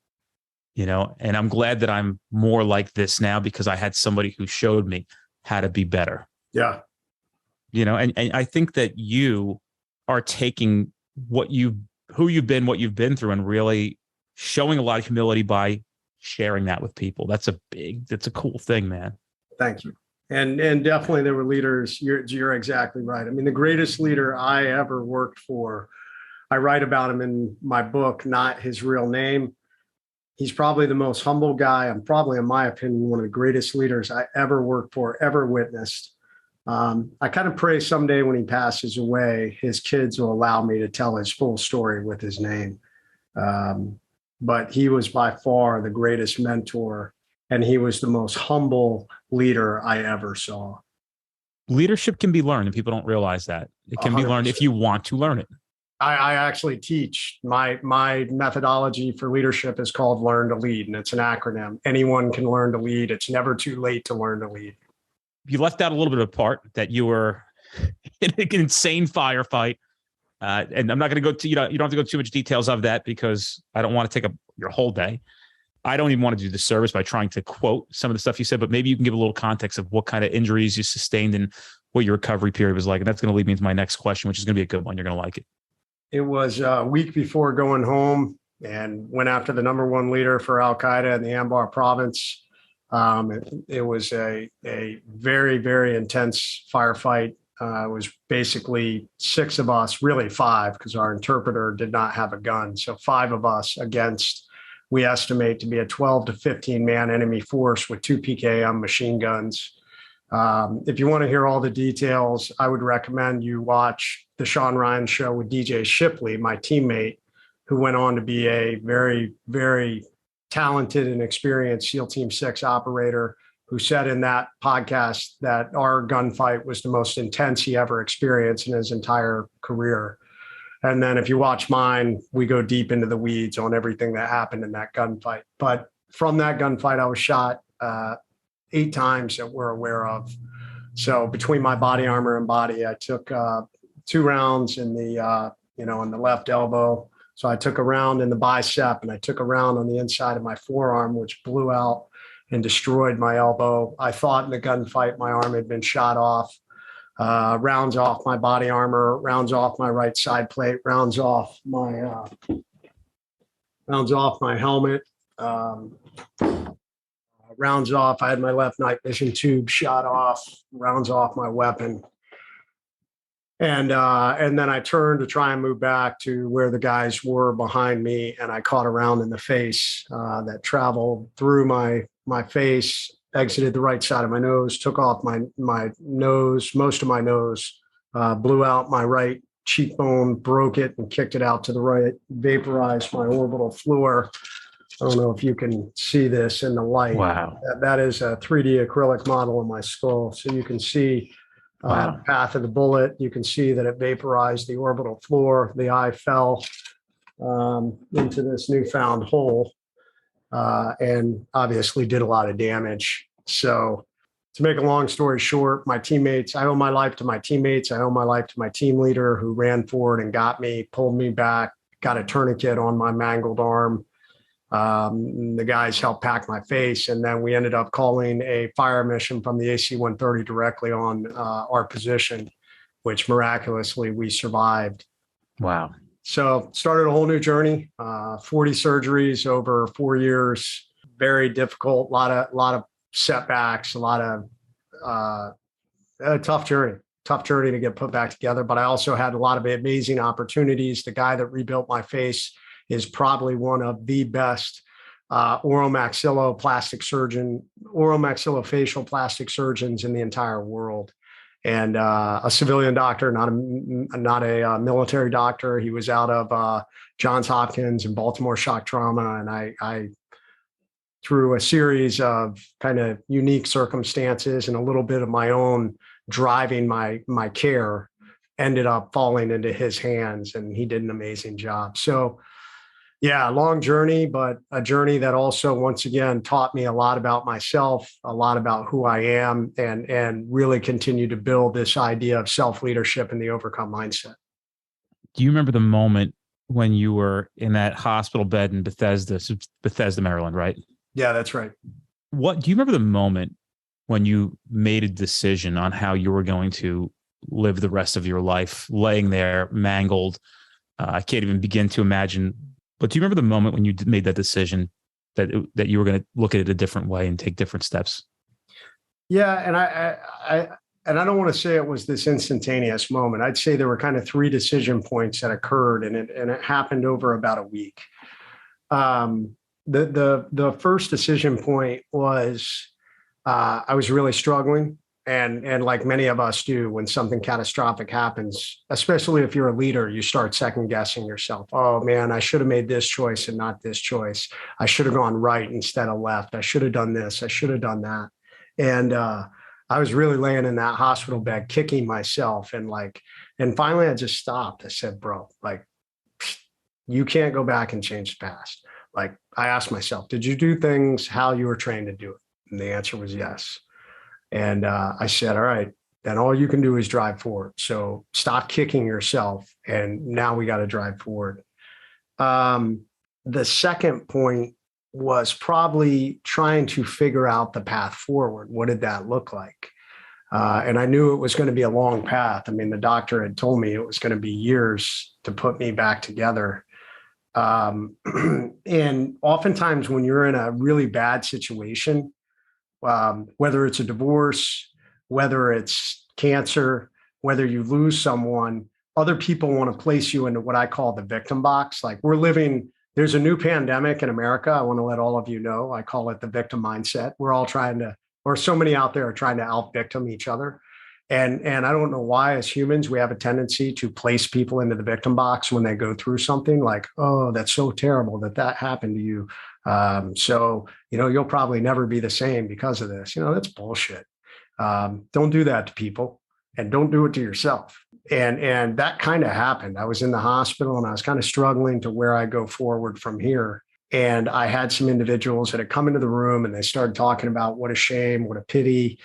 And I'm glad that I'm more like this now because I had somebody who showed me how to be better. Yeah. And I think that you are taking who you've been, what you've been through, and really showing a lot of humility by sharing that with people. That's a cool thing, man. Thank you. And definitely there were leaders. You're exactly right. I mean, the greatest leader I ever worked for, I write about him in my book, not his real name. He's probably the most humble guy. I'm probably, in my opinion, one of the greatest leaders I ever worked for, ever witnessed. I kind of pray someday when he passes away, his kids will allow me to tell his full story with his name. But he was by far the greatest mentor, and he was the most humble leader I ever saw. Leadership can be learned, and people don't realize that. It can be learned 100%. if you want to learn it. I actually teach. My methodology for leadership is called Learn to Lead, and it's an acronym. Anyone can learn to lead. It's never too late to learn to lead. You left out a little bit of part that you were in an insane firefight. And I'm not going to go to, you don't have to go too much details of that because I don't want to take up your whole day. I don't even want to do the service by trying to quote some of the stuff you said, but maybe you can give a little context of what kind of injuries you sustained and what your recovery period was like. And that's going to lead me into my next question, which is going to be a good one. You're going to like it. It was a week before going home and went after the number one leader for Al Qaeda in the Anbar province. It was a very, very intense firefight. It was basically 6 of us, really 5, because our interpreter did not have a gun. So 5 of us against, we estimate to be a 12 to 15 man enemy force with 2 PKM machine guns. If you want to hear all the details, I would recommend you watch the Sean Ryan show with DJ Shipley, my teammate, who went on to be a very, very talented and experienced SEAL Team 6 operator, who said in that podcast that our gunfight was the most intense he ever experienced in his entire career. And then if you watch mine, we go deep into the weeds on everything that happened in that gunfight. But from that gunfight, I was shot 8 times that we're aware of. So between my body armor and body, I took 2 rounds in the, in the left elbow. So I took a round in the bicep and I took a round on the inside of my forearm, which blew out and destroyed my elbow. I thought in the gunfight, my arm had been shot off. Rounds off my body armor, rounds off my right side plate, rounds off my helmet, rounds off. I had my left night vision tube shot off, rounds off my weapon. And then I turned to try and move back to where the guys were behind me, and I caught a round in the face that traveled through my face, exited the right side of my nose, took off my nose, most of my nose, blew out my right cheekbone, broke it, and kicked it out to the right, vaporized my orbital floor. I don't know if you can see this in the light. Wow. That is a 3D acrylic model of my skull. So you can see the path of the bullet. You can see that it vaporized the orbital floor. The eye fell into this newfound hole and obviously did a lot of damage. So to make a long story short, my teammates, I owe my life to my teammates. I owe my life to my team leader who ran forward and got me, pulled me back, got a tourniquet on my mangled arm. The guys helped pack my face, and then we ended up calling a fire mission from the AC-130 directly on our position, which miraculously we survived. Wow. So started a whole new journey, 40 surgeries over 4 years, very difficult, a lot of setbacks, a lot of a tough journey to get put back together. But I also had a lot of amazing opportunities. The guy that rebuilt my face is probably one of the best oromaxillofacial plastic surgeons in the entire world, and a civilian doctor, not a military doctor. He was out of Johns Hopkins and Baltimore Shock Trauma, and I through a series of kind of unique circumstances and a little bit of my own driving my care, ended up falling into his hands, and he did an amazing job. So yeah, long journey, but a journey that also, once again, taught me a lot about myself, a lot about who I am, and really continue to build this idea of self-leadership and the overcome mindset. Do you remember the moment when you were in that hospital bed in Bethesda, Maryland, right? Yeah, that's right. Do you remember the moment when you made a decision on how you were going to live the rest of your life, laying there mangled? I can't even begin to imagine. But do you remember the moment when you made that decision that you were going to look at it a different way and take different steps? Yeah, and I don't want to say it was this instantaneous moment. I'd say there were kind of 3 decision points that occurred, and it happened over about a week. The first decision point was I was really struggling. And like many of us do, when something catastrophic happens, especially if you're a leader, you start second guessing yourself. Oh man, I should have made this choice and not this choice. I should have gone right instead of left. I should have done this. I should have done that. And I was really laying in that hospital bed, kicking myself. And finally I just stopped. I said, bro, like, you can't go back and change the past. Like, I asked myself, did you do things how you were trained to do it? And the answer was yes. And I said, all right, then all you can do is drive forward. So stop kicking yourself. And now we got to drive forward. The second point was probably trying to figure out the path forward. What did that look like? And I knew it was going to be a long path. I mean, the doctor had told me it was going to be years to put me back together. And oftentimes when you're in a really bad situation, whether it's a divorce, whether it's cancer, whether you lose someone, other people want to place you into what I call the victim box. Like, there's a new pandemic in America. I want to let all of you know, I call it the victim mindset. We're all so many out there are trying to out-victim each other. And I don't know why, as humans, we have a tendency to place people into the victim box when they go through something like, oh, that's so terrible that happened to you. So, you'll probably never be the same because of this. That's bullshit. Don't do that to people, and don't do it to yourself. And that kind of happened. I was in the hospital and I was kind of struggling to where I go forward from here. And I had some individuals that had come into the room and they started talking about what a shame, what a pity,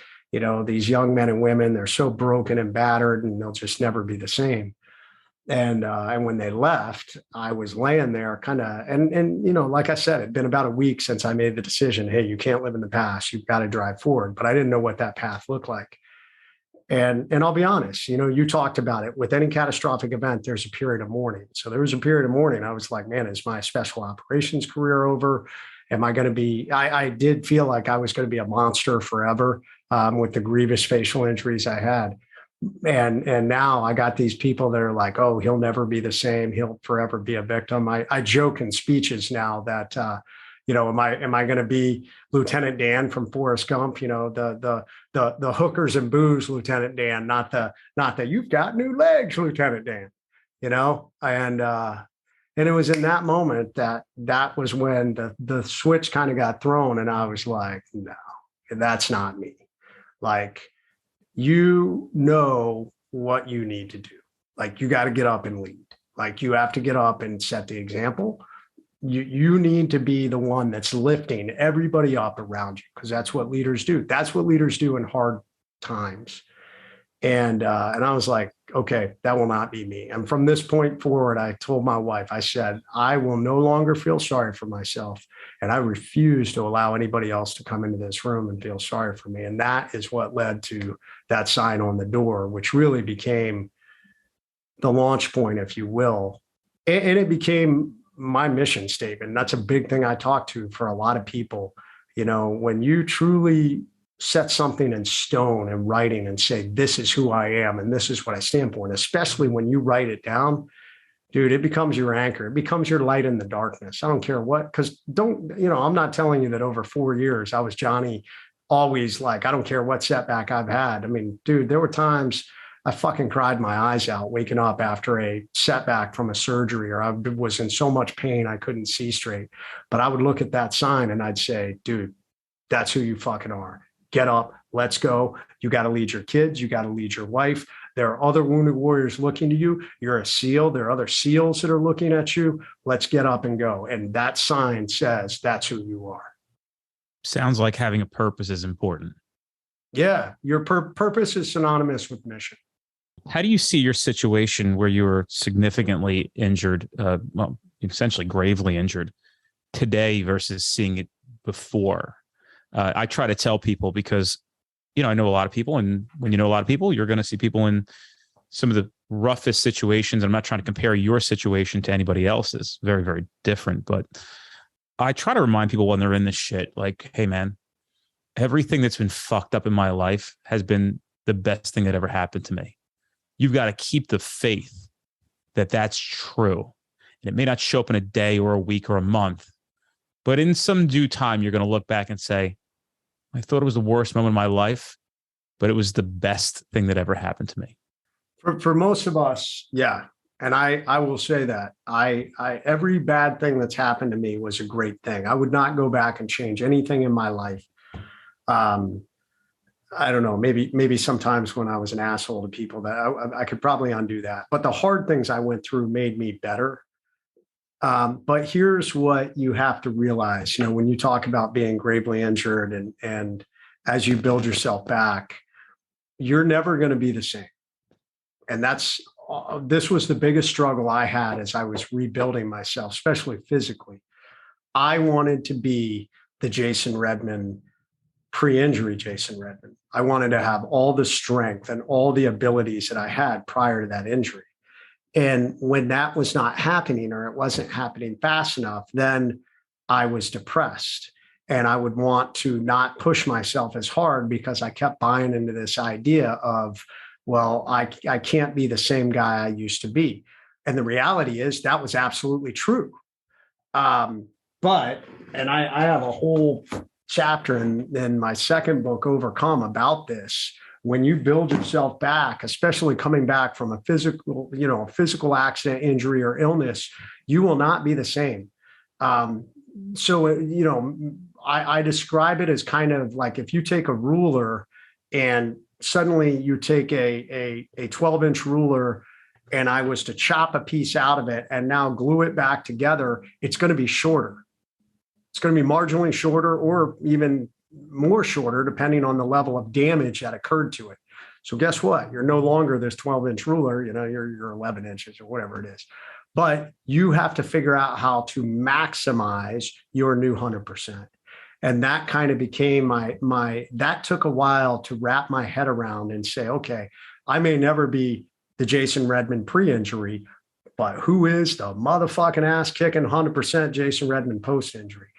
these young men and women, they're so broken and battered and they'll just never be the same. And when they left, I was laying there kind of, and like I said, it'd been about a week since I made the decision, hey, you can't live in the past, you've got to drive forward. But I didn't know what that path looked like. And I'll be honest, you talked about it. With any catastrophic event, there's a period of mourning. So there was a period of mourning. I was like, man, is my special operations career over? Am I going to be, I did feel like I was going to be a monster forever with the grievous facial injuries I had. And now I got these people that are like, oh, he'll never be the same. He'll forever be a victim. I joke in speeches now that, am I going to be Lieutenant Dan from Forrest Gump? The hookers and booze, Lieutenant Dan, not the you've got new legs, Lieutenant Dan. And it was in that moment that was when the switch kind of got thrown, and I was like, no, that's not me. Like, what you need to do. Like, you got to get up and lead. Like, you have to get up and set the example. You need to be the one that's lifting everybody up around you, because that's what leaders do. That's what leaders do in hard times. And I was like, okay, that will not be me. And from this point forward, I told my wife, I said, I will no longer feel sorry for myself. And I refuse to allow anybody else to come into this room and feel sorry for me. And that is what led to that sign on the door, which really became the launch point, if you will. And it became my mission statement. That's a big thing I talk to for a lot of people. When you truly set something in stone and writing and say, this is who I am and this is what I stand for. And especially when you write it down, dude, it becomes your anchor. It becomes your light in the darkness. I don't care what, because I'm not telling you that over 4 years, I was Johnny, always like, I don't care what setback I've had. I mean, dude, there were times I fucking cried my eyes out waking up after a setback from a surgery, or I was in so much pain I couldn't see straight. But I would look at that sign and I'd say, dude, that's who you fucking are. Get up, let's go. You got to lead your kids. You got to lead your wife. There are other wounded warriors looking to you. You're a SEAL. There are other SEALs that are looking at you. Let's get up and go. And that sign says that's who you are. Sounds like having a purpose is important. Yeah, your purpose is synonymous with mission. How do you see your situation where you were significantly injured, essentially gravely injured today versus seeing it before? I try to tell people because, I know a lot of people, and when you know a lot of people, you're going to see people in some of the roughest situations. I'm not trying to compare your situation to anybody else's. Very, very different. But I try to remind people when they're in this shit, like, hey, man, everything that's been fucked up in my life has been the best thing that ever happened to me. You've got to keep the faith that that's true. And it may not show up in a day or a week or a month, But in some due time, you're going to look back and say, I thought it was the worst moment of my life, but it was the best thing that ever happened to me. For most of us, yeah. And I will say that I every bad thing that's happened to me was a great thing. I would not go back and change anything in my life. I don't know, maybe sometimes when I was an asshole to people that I could probably undo that. But the hard things I went through made me better. But here's what you have to realize, when you talk about being gravely injured and as you build yourself back, you're never going to be the same. And this was the biggest struggle I had as I was rebuilding myself, especially physically. I wanted to be the Jason Redman, pre-injury Jason Redman. I wanted to have all the strength and all the abilities that I had prior to that injury. And when that was not happening, or it wasn't happening fast enough, then I was depressed. And I would want to not push myself as hard because I kept buying into this idea of, well, I can't be the same guy I used to be. And the reality is that was absolutely true. But I have a whole chapter in my second book, Overcome, about this. When you build yourself back, especially coming back from a physical accident, injury, or illness, you will not be the same. I describe it as kind of like if you take a ruler and suddenly you take a 12-inch ruler and I was to chop a piece out of it and now glue it back together, it's going to be shorter. It's going to be marginally shorter or even more shorter, depending on the level of damage that occurred to it. So guess what? You're no longer this 12-inch ruler, you're 11 inches or whatever it is. But you have to figure out how to maximize your new 100%. And that kind of became that took a while to wrap my head around and say, okay, I may never be the Jason Redman pre-injury, but who is the motherfucking ass kicking 100% Jason Redman post-injury?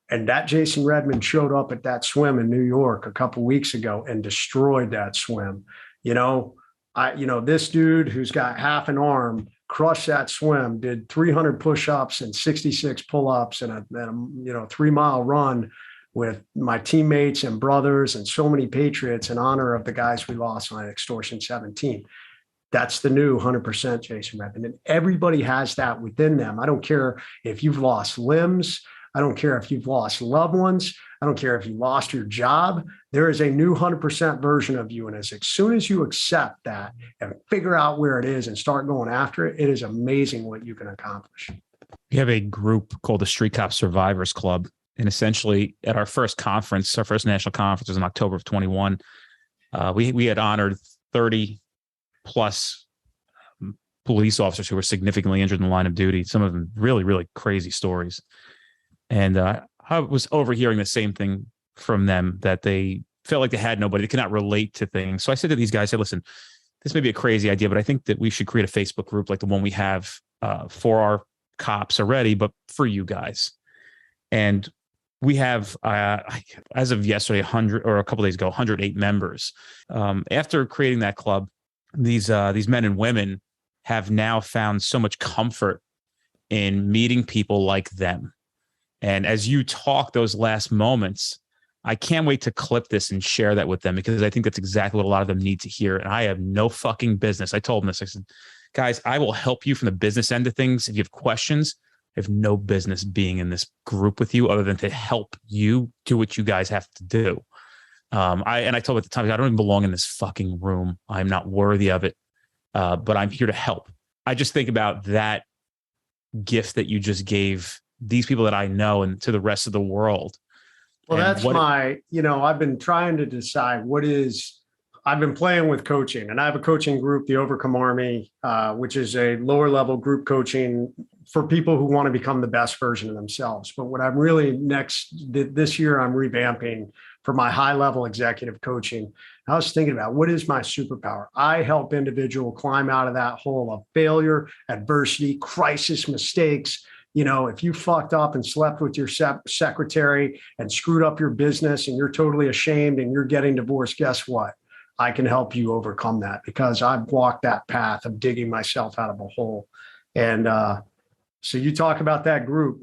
And that Jason Redman showed up at that swim in New York a couple of weeks ago and destroyed that swim. This dude who's got half an arm crushed that swim, did 300 push-ups and 66 pull-ups and a 3-mile run with my teammates and brothers and so many patriots in honor of the guys we lost on Extortion 17. That's the new 100% Jason Redman. And everybody has that within them. I don't care if you've lost limbs. I don't care if you've lost loved ones. I don't care if you lost your job. There is a new 100% version of you. And as soon as you accept that and figure out where it is and start going after it, it is amazing what you can accomplish. We have a group called the Street Cop Survivors Club. And essentially at our first conference, our first national conference was in October of 21. We had honored 30 plus police officers who were significantly injured in the line of duty. Some of them really, really crazy stories. And I was overhearing the same thing from them, that they felt like they had nobody. They could not relate to things. So I said to these guys, listen, this may be a crazy idea, but I think that we should create a Facebook group like the one we have for our cops already, but for you guys. And we have, as of yesterday, 100 or a couple of days ago, 108 members. After creating that club, these men and women have now found so much comfort in meeting people like them. And as you talk those last moments, I can't wait to clip this and share that with them, because I think that's exactly what a lot of them need to hear. And I have no fucking business. I told them this. I said, guys, I will help you from the business end of things. If you have questions, I have no business being in this group with you other than to help you do what you guys have to do. I told them at the time, I don't even belong in this fucking room. I'm not worthy of it, but I'm here to help. I just think about that gift that you just gave these people that I know and to the rest of the world. Well, that's I've been trying to decide I've been playing with coaching, and I have a coaching group, the Overcome Army, which is a lower level group coaching for people who want to become the best version of themselves. But what I'm really this year, I'm revamping for my high level executive coaching. I was thinking about, what is my superpower? I help individual climb out of that hole of failure, adversity, crisis, mistakes. If you fucked up and slept with your secretary and screwed up your business and you're totally ashamed and you're getting divorced, guess what? I can help you overcome that, because I've walked that path of digging myself out of a hole. And so you talk about that group.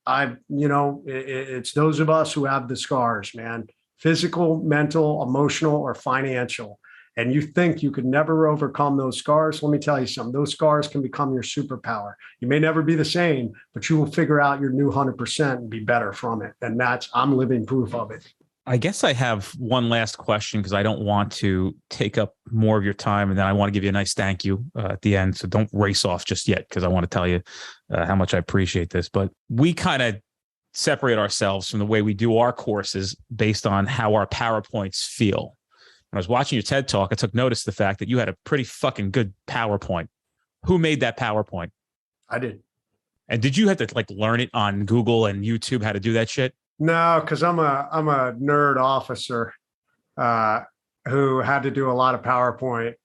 It's those of us who have the scars, man, physical, mental, emotional, or financial. And you think you could never overcome those scars. Let me tell you something. Those scars can become your superpower. You may never be the same, but you will figure out your new 100% and be better from it. And I'm living proof of it. I guess I have one last question because I don't want to take up more of your time. And then I want to give you a nice thank you at the end. So don't race off just yet because I want to tell you how much I appreciate this. But we kind of separate ourselves from the way we do our courses based on how our PowerPoints feel. When I was watching your TED Talk, I took notice of the fact that you had a pretty fucking good PowerPoint. Who made that PowerPoint? I did. And did you have to like learn it on Google and YouTube how to do that shit? No, because I'm a nerd officer who had to do a lot of PowerPoint,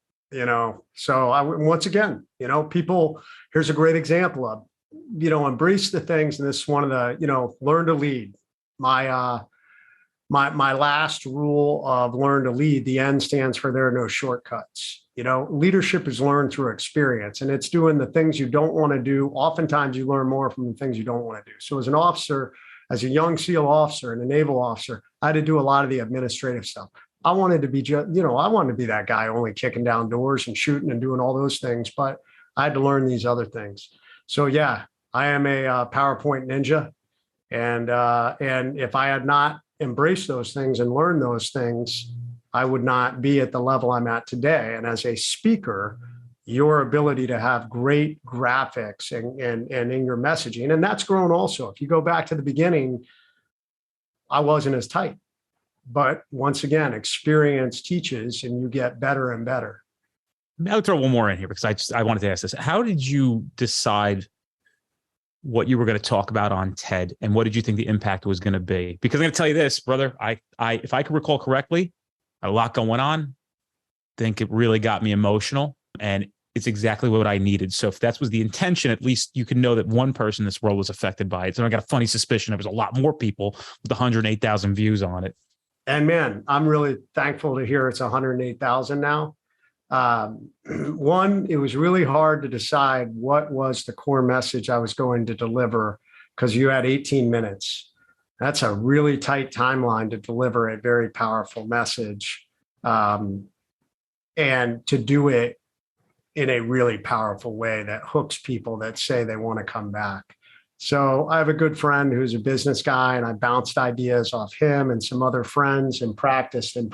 So once again, people. Here's a great example of, embrace the things, and this is one of the, learn to lead. My last rule of learn to lead. The N stands for there are no shortcuts. Leadership is learned through experience, and it's doing the things you don't want to do. Oftentimes, you learn more from the things you don't want to do. So, as an officer. As a young SEAL officer and a naval officer, I had to do a lot of the administrative stuff. I wanted to be I wanted to be that guy only kicking down doors and shooting and doing all those things, but I had to learn these other things. So yeah, I am a PowerPoint ninja. And if I had not embraced those things and learned those things, I would not be at the level I'm at today. And as a speaker, your ability to have great graphics and in your messaging. And that's grown also. If you go back to the beginning, I wasn't as tight. But once again, experience teaches and you get better and better. I'll throw one more in here because I wanted to ask this. How did you decide what you were going to talk about on TED and what did you think the impact was going to be? Because I'm going to tell you this, brother, if I can recall correctly, a lot going on. I think it really got me emotional. And it's exactly what I needed. So if that was the intention, at least you can know that one person in this world was affected by it. So I got a funny suspicion there was a lot more people with 108,000 views on it. And man, I'm really thankful to hear it's 108,000 now. One, it was really hard to decide what was the core message I was going to deliver because you had 18 minutes. That's a really tight timeline to deliver a very powerful message. And to do it in a really powerful way that hooks people that say they want to come back. So I have a good friend who's a business guy, and I bounced ideas off him and some other friends and practiced and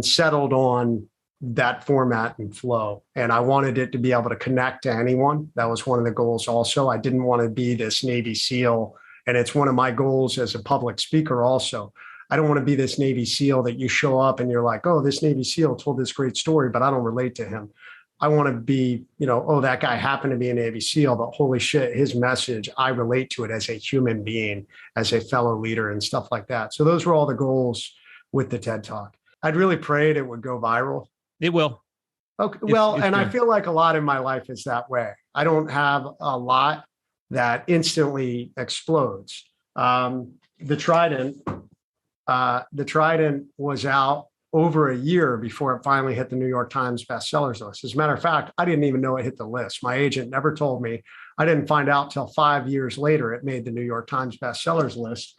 settled on that format and flow. And I wanted it to be able to connect to anyone. That was one of the goals also. I didn't want to be this Navy SEAL. And it's one of my goals as a public speaker also. I don't want to be this Navy SEAL that you show up and you're like, oh, this Navy SEAL told this great story, but I don't relate to him. I want to be, oh, that guy happened to be a Navy SEAL, but holy shit, his message, I relate to it as a human being, as a fellow leader and stuff like that. So those were all the goals with the TED Talk. I'd really prayed it would go viral. It will. Okay. Well, and I feel like a lot in my life is that way. I don't have a lot that instantly explodes. The Trident was out over a year before it finally hit the New York Times bestsellers list. As a matter of fact, I didn't even know it hit the list. My agent never told me. I didn't find out till 5 years later it made the New York Times bestsellers list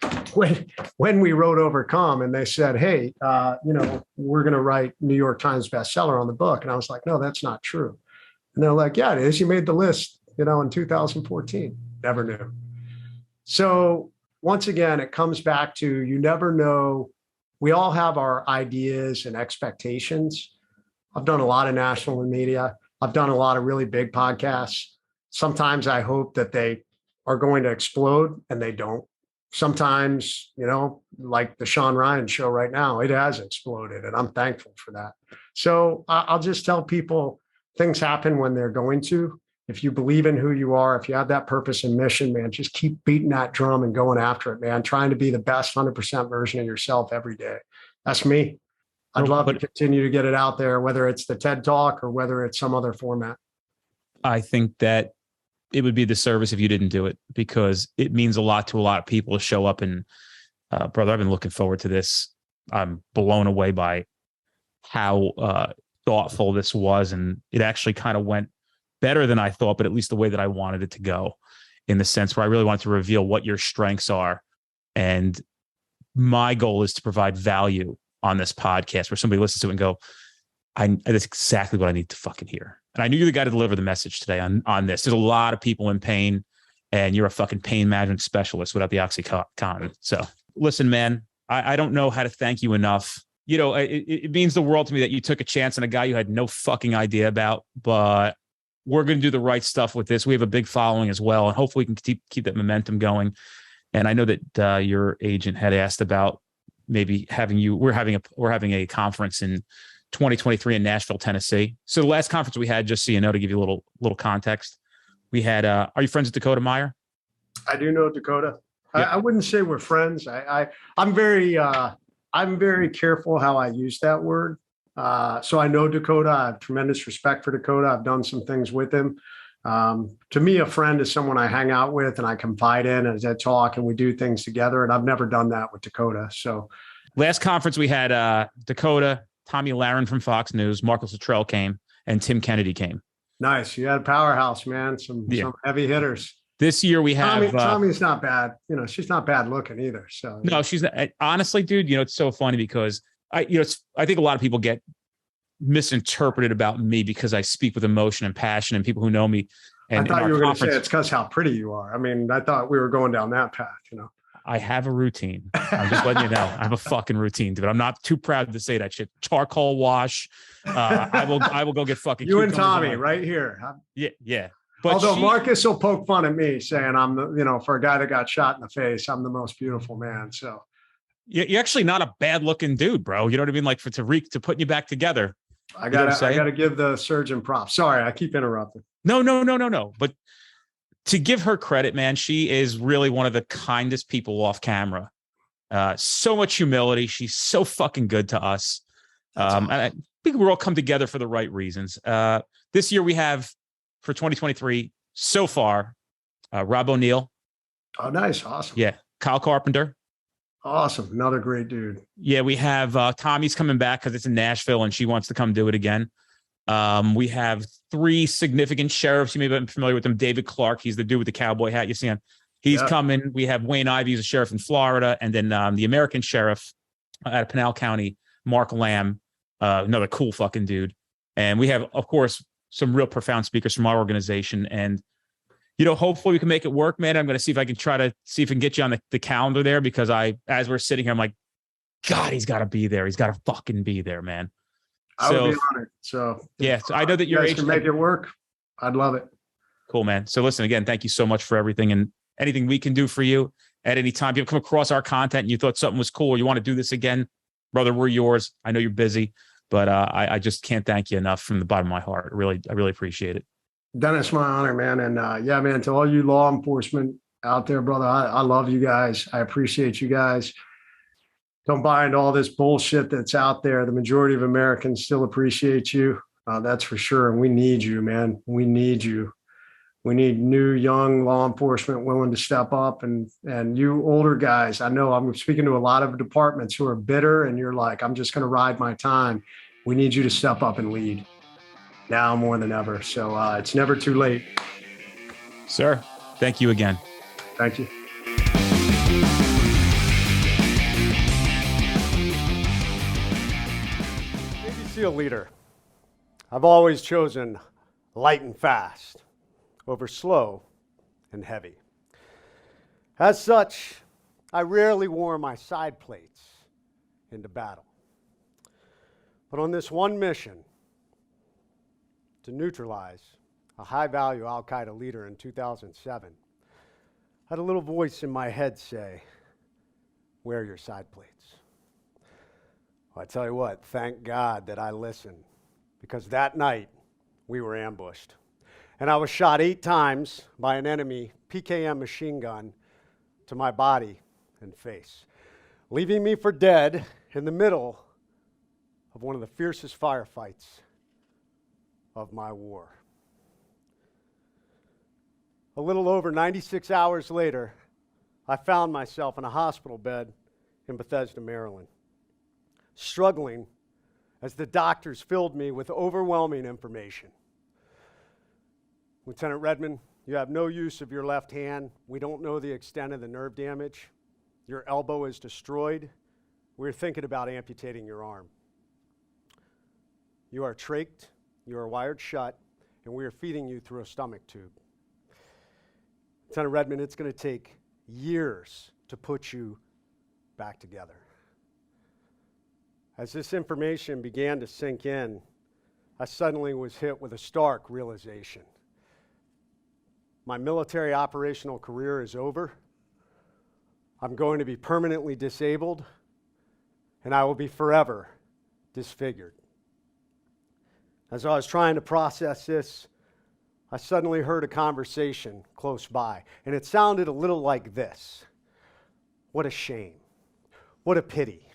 when we wrote Overcome and they said, hey, we're going to write New York Times bestseller on the book. And I was like, no, that's not true. And they're like, yeah, it is. You made the list, in 2014. Never knew. So once again, it comes back to you never know. We all have our ideas and expectations. I've done a lot of national media. I've done a lot of really big podcasts. Sometimes I hope that they are going to explode and they don't. Sometimes, like the Sean Ryan show right now, it has exploded and I'm thankful for that. So I'll just tell people things happen when they're going to. If you believe in who you are, if you have that purpose and mission, man, just keep beating that drum and going after it, man, trying to be the best 100% version of yourself every day. That's me. I'd love to continue to get it out there, whether it's the TED Talk or whether it's some other format. I think that it would be a disservice if you didn't do it because it means a lot to a lot of people to show up. And brother, I've been looking forward to this. I'm blown away by how thoughtful this was. And it actually kind of went better than I thought, but at least the way that I wanted it to go. in the sense where I really wanted to reveal what your strengths are. And my goal is to provide value on this podcast where somebody listens to it and go, that's exactly what I need to fucking hear. And I knew you're the guy to deliver the message today on this. There's a lot of people in pain, and you're a fucking pain management specialist without the Oxycontin. So listen, man, I don't know how to thank you enough. You know, it means the world to me that you took a chance on a guy you had no fucking idea about, but we're going to do the right stuff with this. We have a big following as well, and hopefully we can keep that momentum going. And I know that your agent had asked about maybe having you. We're having a conference in 2023 in Nashville, Tennessee. So the last conference we had, just so you know, to give you a little context, we had. Are you friends with Dakota Meyer? I do know Dakota. Yep. I wouldn't say we're friends. I'm very careful how I use that word. So I know Dakota. I have tremendous respect for Dakota. I've done some things with him. To me, a friend is someone I hang out with and I confide in as I talk and we do things together. And I've never done that with Dakota. So last conference we had Dakota, Tommy Lahren from Fox News, Marcus Luttrell came, and Tim Kennedy came. Nice. You had a powerhouse, man. Some heavy hitters. This year we have Tommy's not bad. You know, she's not bad looking either. So no, she's not, honestly, dude. You know, it's so funny because I think a lot of people get misinterpreted about me because I speak with emotion and passion, and people who know me. And I thought you were going to say it's because how pretty you are. I mean, I thought we were going down that path. You know, I have a routine. I'm just letting you know. I have a fucking routine, dude. I'm not too proud to say that shit. Charcoal wash. I will go get fucking. You and Tommy right here. Yeah. But although Marcus will poke fun at me saying for a guy that got shot in the face, I'm the most beautiful man. So you're actually not a bad looking dude, bro. You know what I mean? Like to putting you back together. I gotta give the surgeon props. Sorry, I keep interrupting. No. But to give her credit, man, she is really one of the kindest people off camera. So much humility. She's so fucking good to us. And I think we're all come together for the right reasons. This year we have, for 2023 so far, Rob O'Neill. Oh, nice. Awesome. Yeah. Kyle Carpenter. Awesome. Another great dude. Yeah. We have Tommy's coming back because it's in Nashville and she wants to come do it again. We have 3 significant sheriffs. You may have been familiar with them. David Clark. He's the dude with the cowboy hat. You see him. He's coming. We have Wayne Ivey, who's a sheriff in Florida. And then the American sheriff out of Pinal County, Mark Lamb, another cool fucking dude. And we have, of course, some real profound speakers from our organization. And, hopefully we can make it work, man. I'm going to see if I can get you on the calendar there, because as we're sitting here, I'm like, God, he's got to be there. He's got to fucking be there, man. I would be honored. So yeah, so I know that you guys can make it work. I'd love it. Cool, man. So listen, again, thank you so much for everything, and anything we can do for you at any time. If you've come across our content and you thought something was cool, or you want to do this again, brother, we're yours. I know you're busy, but I just can't thank you enough from the bottom of my heart. I really appreciate it. Dennis, my honor, man. And man, to all you law enforcement out there, brother, I love you guys. I appreciate you guys. Don't buy into all this bullshit that's out there. The majority of Americans still appreciate you. That's for sure. And we need you, man. We need you. We need new, young law enforcement willing to step up. And you older guys, I know I'm speaking to a lot of departments who are bitter and you're like, I'm just going to ride my time. We need you to step up and lead now more than ever. So it's never too late. Sir, thank you again. Thank you. Navy SEAL leader. I've always chosen light and fast over slow and heavy. As such, I rarely wore my side plates into battle. But on this one mission to neutralize a high-value Al-Qaeda leader in 2007, I had a little voice in my head say, wear your side plates. Well, I tell you what, thank God that I listened, because that night we were ambushed. And I was shot 8 times by an enemy PKM machine gun to my body and face, leaving me for dead in the middle of one of the fiercest firefights of my war. A little over 96 hours later, I found myself in a hospital bed in Bethesda, Maryland, struggling as the doctors filled me with overwhelming information. Lieutenant Redman, You have no use of your left hand. We don't know the extent of the nerve damage. Your elbow is destroyed. We're thinking about amputating your arm. You are trached, you are wired shut, and we are feeding you through a stomach tube. Lieutenant Redman, it's going to take years to put you back together. As this information began to sink in, I suddenly was hit with a stark realization. My military operational career is over. I'm going to be permanently disabled, and I will be forever disfigured. As I was trying to process this, I suddenly heard a conversation close by, and it sounded a little like this. What a shame. What a pity.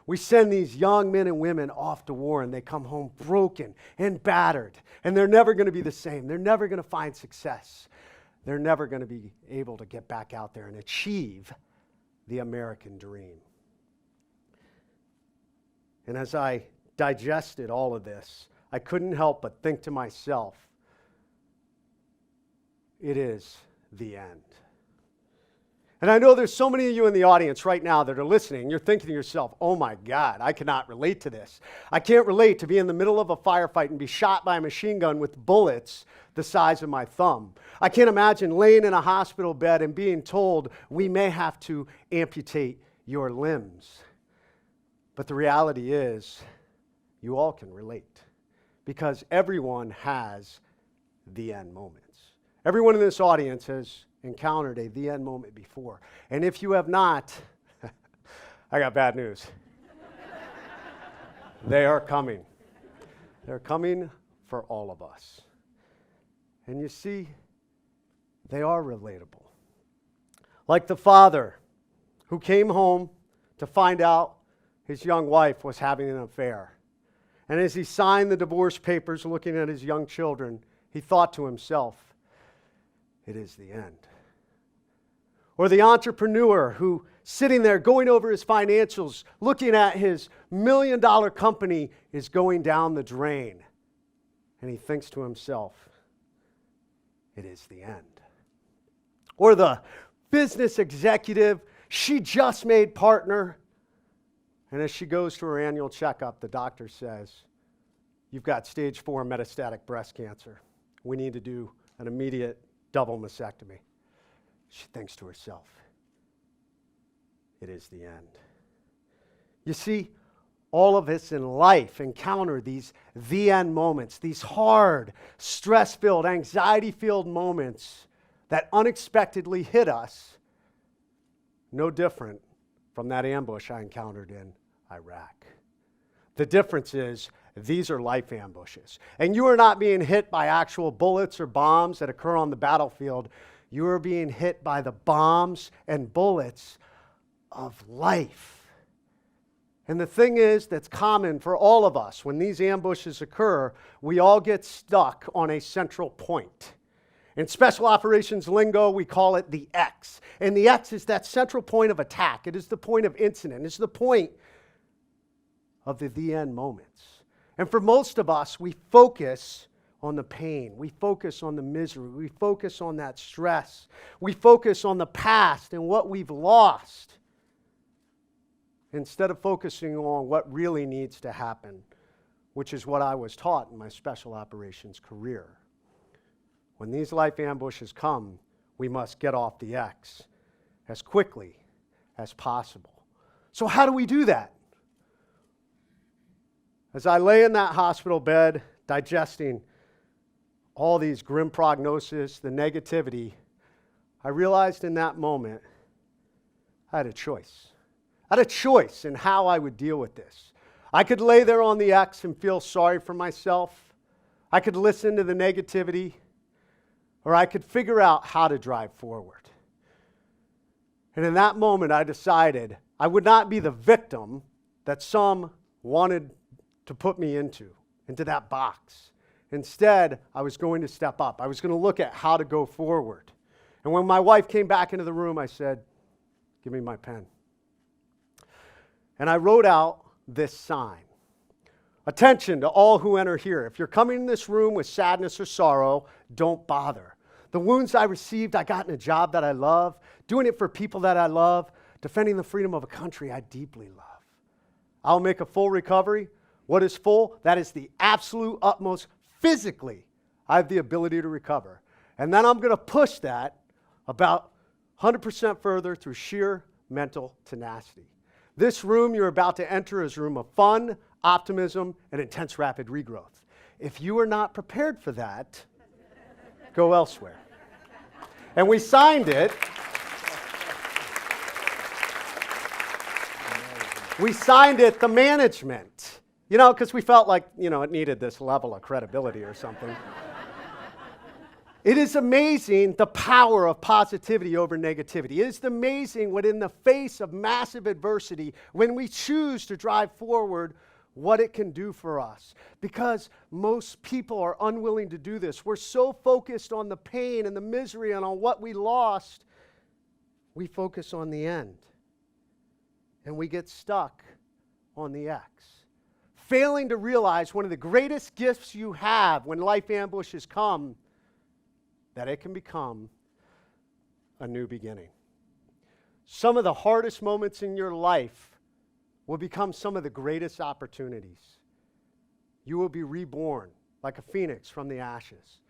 We send these young men and women off to war, and they come home broken and battered, and they're never going to be the same. They're never going to find success. They're never going to be able to get back out there and achieve the American dream. And as I digested all of this, I couldn't help but think to myself, it is the end. And I know there's so many of you in the audience right now that are listening. You're thinking to yourself, oh my God, I cannot relate to this. I can't relate to be in the middle of a firefight and be shot by a machine gun with bullets the size of my thumb. I can't imagine laying in a hospital bed and being told we may have to amputate your limbs. But the reality is, you all can relate, because everyone has the end moments. Everyone in this audience has encountered a the end moment before. And if you have not, I got bad news. They are coming. They're coming for all of us. And you see, they are relatable. Like the father who came home to find out his young wife was having an affair. And as he signed the divorce papers looking at his young children, he thought to himself, it is the end. Or the entrepreneur who, sitting there going over his financials, looking at his $1 million company is going down the drain. And he thinks to himself, it is the end. Or the business executive, she just made partner. And as she goes to her annual checkup, the doctor says, you've got stage 4 metastatic breast cancer. We need to do an immediate double mastectomy. She thinks to herself, it is the end. You see, all of us in life encounter these the end moments, these hard, stress-filled, anxiety-filled moments that unexpectedly hit us, no different from that ambush I encountered in Iraq. The difference is these are life ambushes. And you are not being hit by actual bullets or bombs that occur on the battlefield. You are being hit by the bombs and bullets of life. And the thing is that's common for all of us, when these ambushes occur, we all get stuck on a central point. In special operations lingo, we call it the X. And the X is that central point of attack. It is the point of incident. It's the point of the end moments. And for most of us, we focus on the pain. We focus on the misery. We focus on that stress. We focus on the past and what we've lost, instead of focusing on what really needs to happen, which is what I was taught in my special operations career. When these life ambushes come, we must get off the X as quickly as possible. So how do we do that? As I lay in that hospital bed, digesting all these grim prognoses, the negativity, I realized in that moment I had a choice. I had a choice in how I would deal with this. I could lay there on the X and feel sorry for myself. I could listen to the negativity, or I could figure out how to drive forward. And in that moment, I decided I would not be the victim that some wanted to put me into that box. Instead, I was going to step up. I was going to look at how to go forward. And when my wife came back into the room, I said, give me my pen. And I wrote out this sign. Attention to all who enter here. If you're coming in this room with sadness or sorrow, don't bother. The wounds I received, I got in a job that I love, doing it for people that I love, defending the freedom of a country I deeply love. I'll make a full recovery. What is full? That is the absolute utmost physically I have the ability to recover. And then I'm going to push that about 100% further through sheer mental tenacity. This room you're about to enter is a room of fun, optimism, and intense rapid regrowth. If you are not prepared for that, go elsewhere. And we signed it. We signed it, the management, because we felt like, it needed this level of credibility or something. It is amazing the power of positivity over negativity. It is amazing when in the face of massive adversity, when we choose to drive forward, what it can do for us. Because most people are unwilling to do this. We're so focused on the pain and the misery and on what we lost, we focus on the end. And we get stuck on the X. Failing to realize one of the greatest gifts you have when life ambushes come, that it can become a new beginning. Some of the hardest moments in your life will become some of the greatest opportunities. You will be reborn like a phoenix from the ashes.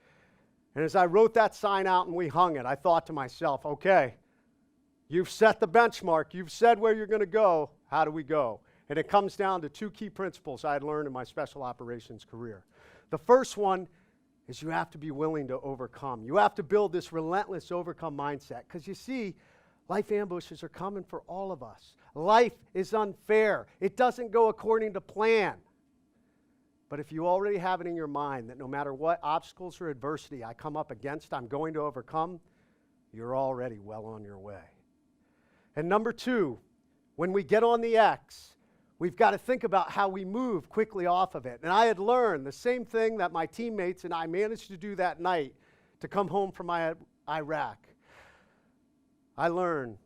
And as I wrote that sign out and we hung it, I thought to myself, okay, you've set the benchmark. You've said where you're going to go. How do we go? And it comes down to two key principles I had learned in my special operations career. The first one is you have to be willing to overcome. You have to build this relentless overcome mindset. Because you see, life ambushes are coming for all of us. Life is unfair. It doesn't go according to plan. But if you already have it in your mind that no matter what obstacles or adversity I come up against, I'm going to overcome, you're already well on your way. And number two, when we get on the X, we've got to think about how we move quickly off of it. And I had learned the same thing that my teammates and I managed to do that night to come home from Iraq. I learned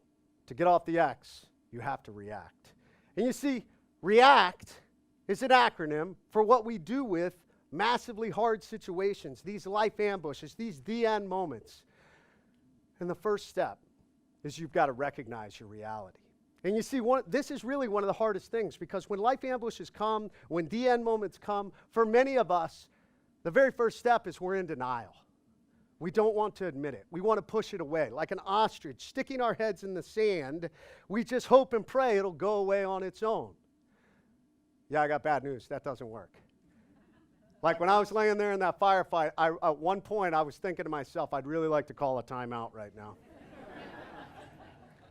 to get off the X, you have to react. And you see, react is an acronym for what we do with massively hard situations, these life ambushes, these the end moments. And the first step is you've got to recognize your reality. And you see, this is really one of the hardest things, because when life ambushes come, when the end moments come, for many of us, the very first step is we're in denial. We don't want to admit it. We want to push it away. Like an ostrich sticking our heads in the sand, we just hope and pray it'll go away on its own. Yeah, I got bad news. That doesn't work. Like when I was laying there in that firefight, at one point I was thinking to myself, I'd really like to call a timeout right now.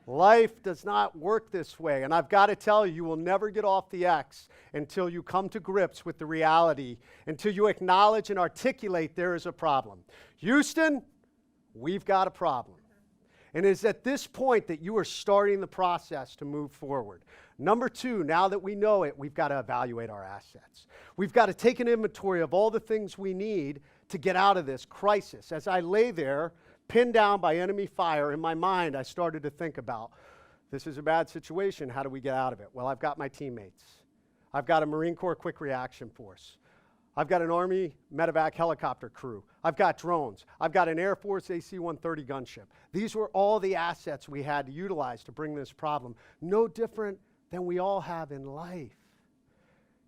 Life does not work this way. And I've got to tell you, you will never get off the X until you come to grips with the reality, until you acknowledge and articulate there is a problem. Houston, we've got a problem. And it is at this point that you are starting the process to move forward. Number two, now that we know it, we've got to evaluate our assets. We've got to take an inventory of all the things we need to get out of this crisis. As I lay there, pinned down by enemy fire, in my mind, I started to think about, this is a bad situation. How do we get out of it? Well, I've got my teammates. I've got a Marine Corps quick reaction force. I've got an Army medevac helicopter crew. I've got drones. I've got an Air Force AC-130 gunship. These were all the assets we had to utilize to bring this problem. No different than we all have in life.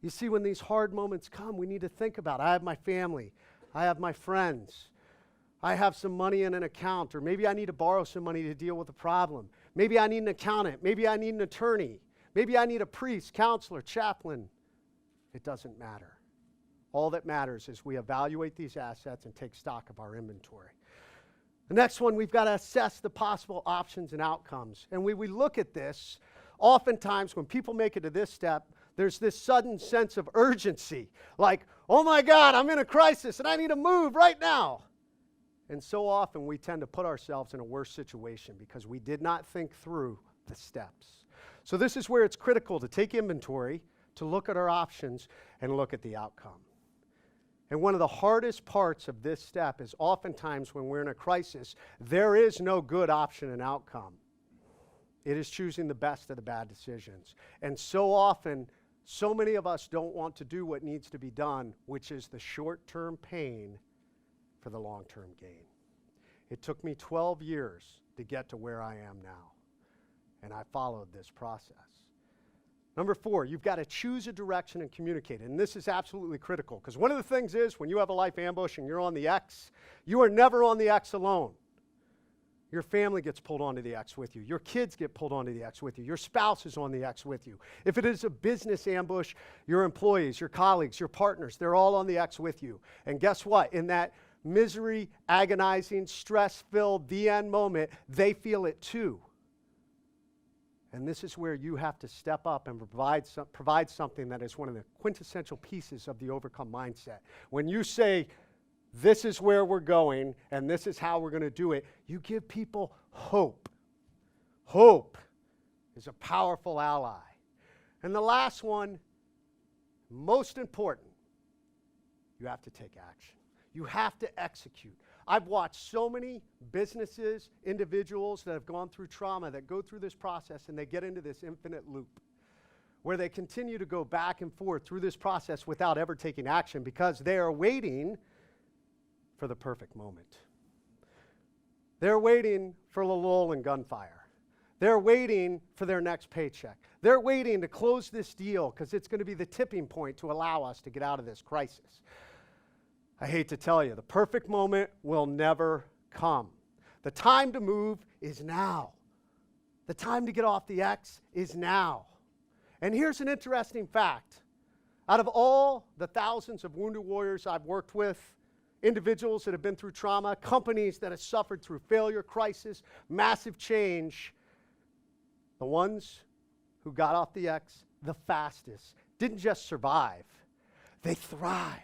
You see, when these hard moments come, we need to think about, I have my family. I have my friends. I have some money in an account, or maybe I need to borrow some money to deal with a problem. Maybe I need an accountant. Maybe I need an attorney. Maybe I need a priest, counselor, chaplain. It doesn't matter. All that matters is we evaluate these assets and take stock of our inventory. The next one, we've got to assess the possible options and outcomes. And when we look at this, oftentimes when people make it to this step, there's this sudden sense of urgency. Like, oh my God, I'm in a crisis and I need to move right now. And so often we tend to put ourselves in a worse situation because we did not think through the steps. So this is where it's critical to take inventory, to look at our options, and look at the outcome. And one of the hardest parts of this step is oftentimes when we're in a crisis, there is no good option and outcome. It is choosing the best of the bad decisions. And so often, so many of us don't want to do what needs to be done, which is the short-term pain for the long-term gain. It took me 12 years to get to where I am now, and I followed this process. Number 4, you've got to choose a direction and communicate it. And this is absolutely critical, because one of the things is when you have a life ambush and you're on the X, you are never on the X alone. Your family gets pulled onto the X with you. Your kids get pulled onto the X with you. Your spouse is on the X with you. If it is a business ambush, your employees, your colleagues, your partners, they're all on the X with you. And guess what? In that misery, agonizing, stress-filled, the end moment, they feel it too. And this is where you have to step up and provide something that is one of the quintessential pieces of the overcome mindset. When you say, this is where we're going, and this is how we're going to do it, you give people hope. Hope is a powerful ally. And the last one, most important, you have to take action. You have to execute. I've watched so many businesses, individuals that have gone through trauma that go through this process and they get into this infinite loop where they continue to go back and forth through this process without ever taking action because they are waiting for the perfect moment. They're waiting for the lull and gunfire. They're waiting for their next paycheck. They're waiting to close this deal because it's going to be the tipping point to allow us to get out of this crisis. I hate to tell you, the perfect moment will never come. The time to move is now. The time to get off the X is now. And here's an interesting fact. Out of all the thousands of wounded warriors I've worked with, individuals that have been through trauma, companies that have suffered through failure, crisis, massive change, the ones who got off the X the fastest didn't just survive, they thrived.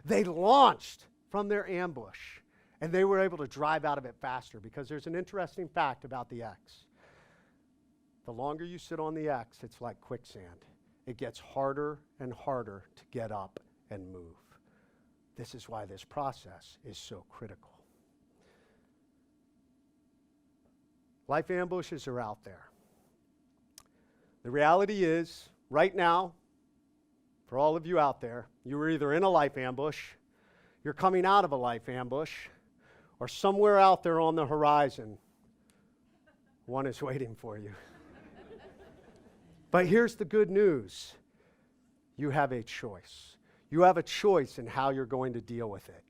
They launched from their ambush, and they were able to drive out of it faster because there's an interesting fact about the X. The longer you sit on the X, it's like quicksand. It gets harder and harder to get up and move. This is why this process is so critical. Life ambushes are out there. The reality is, right now, for all of you out there, you were either in a life ambush, you're coming out of a life ambush, or somewhere out there on the horizon, one is waiting for you. But here's the good news. You have a choice. You have a choice in how you're going to deal with it.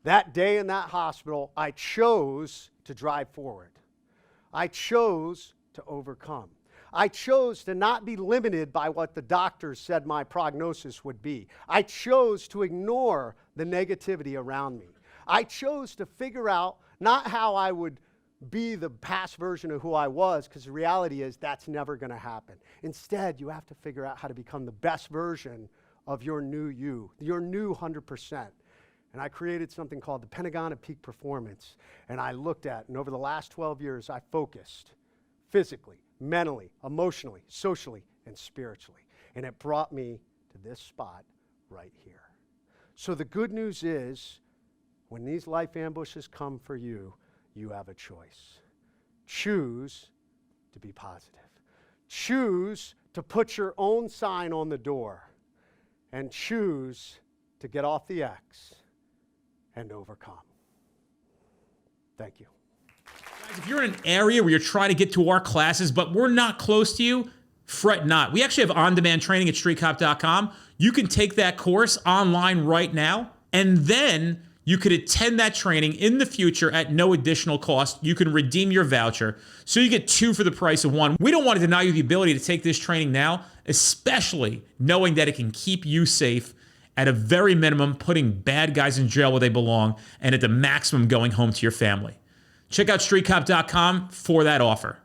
That day in that hospital, I chose to drive forward. I chose to overcome. I chose to not be limited by what the doctors said my prognosis would be. I chose to ignore the negativity around me. I chose to figure out not how I would be the past version of who I was, because the reality is that's never going to happen. Instead, you have to figure out how to become the best version of your new you, your new 100%. And I created something called the Pentagon of Peak Performance. And I looked at, and over the last 12 years, I focused physically, mentally, emotionally, socially, and spiritually. And it brought me to this spot right here. So the good news is, when these life ambushes come for you, you have a choice. Choose to be positive. Choose to put your own sign on the door. And choose to get off the X and overcome. Thank you. Guys, if you're in an area where you're trying to get to our classes, but we're not close to you, fret not. We actually have on-demand training at streetcop.com. You can take that course online right now, and then you could attend that training in the future at no additional cost. You can redeem your voucher, so you get 2 for the price of 1. We don't want to deny you the ability to take this training now, especially knowing that it can keep you safe, at a very minimum, putting bad guys in jail where they belong, and at the maximum, going home to your family. Check out streetcop.com for that offer.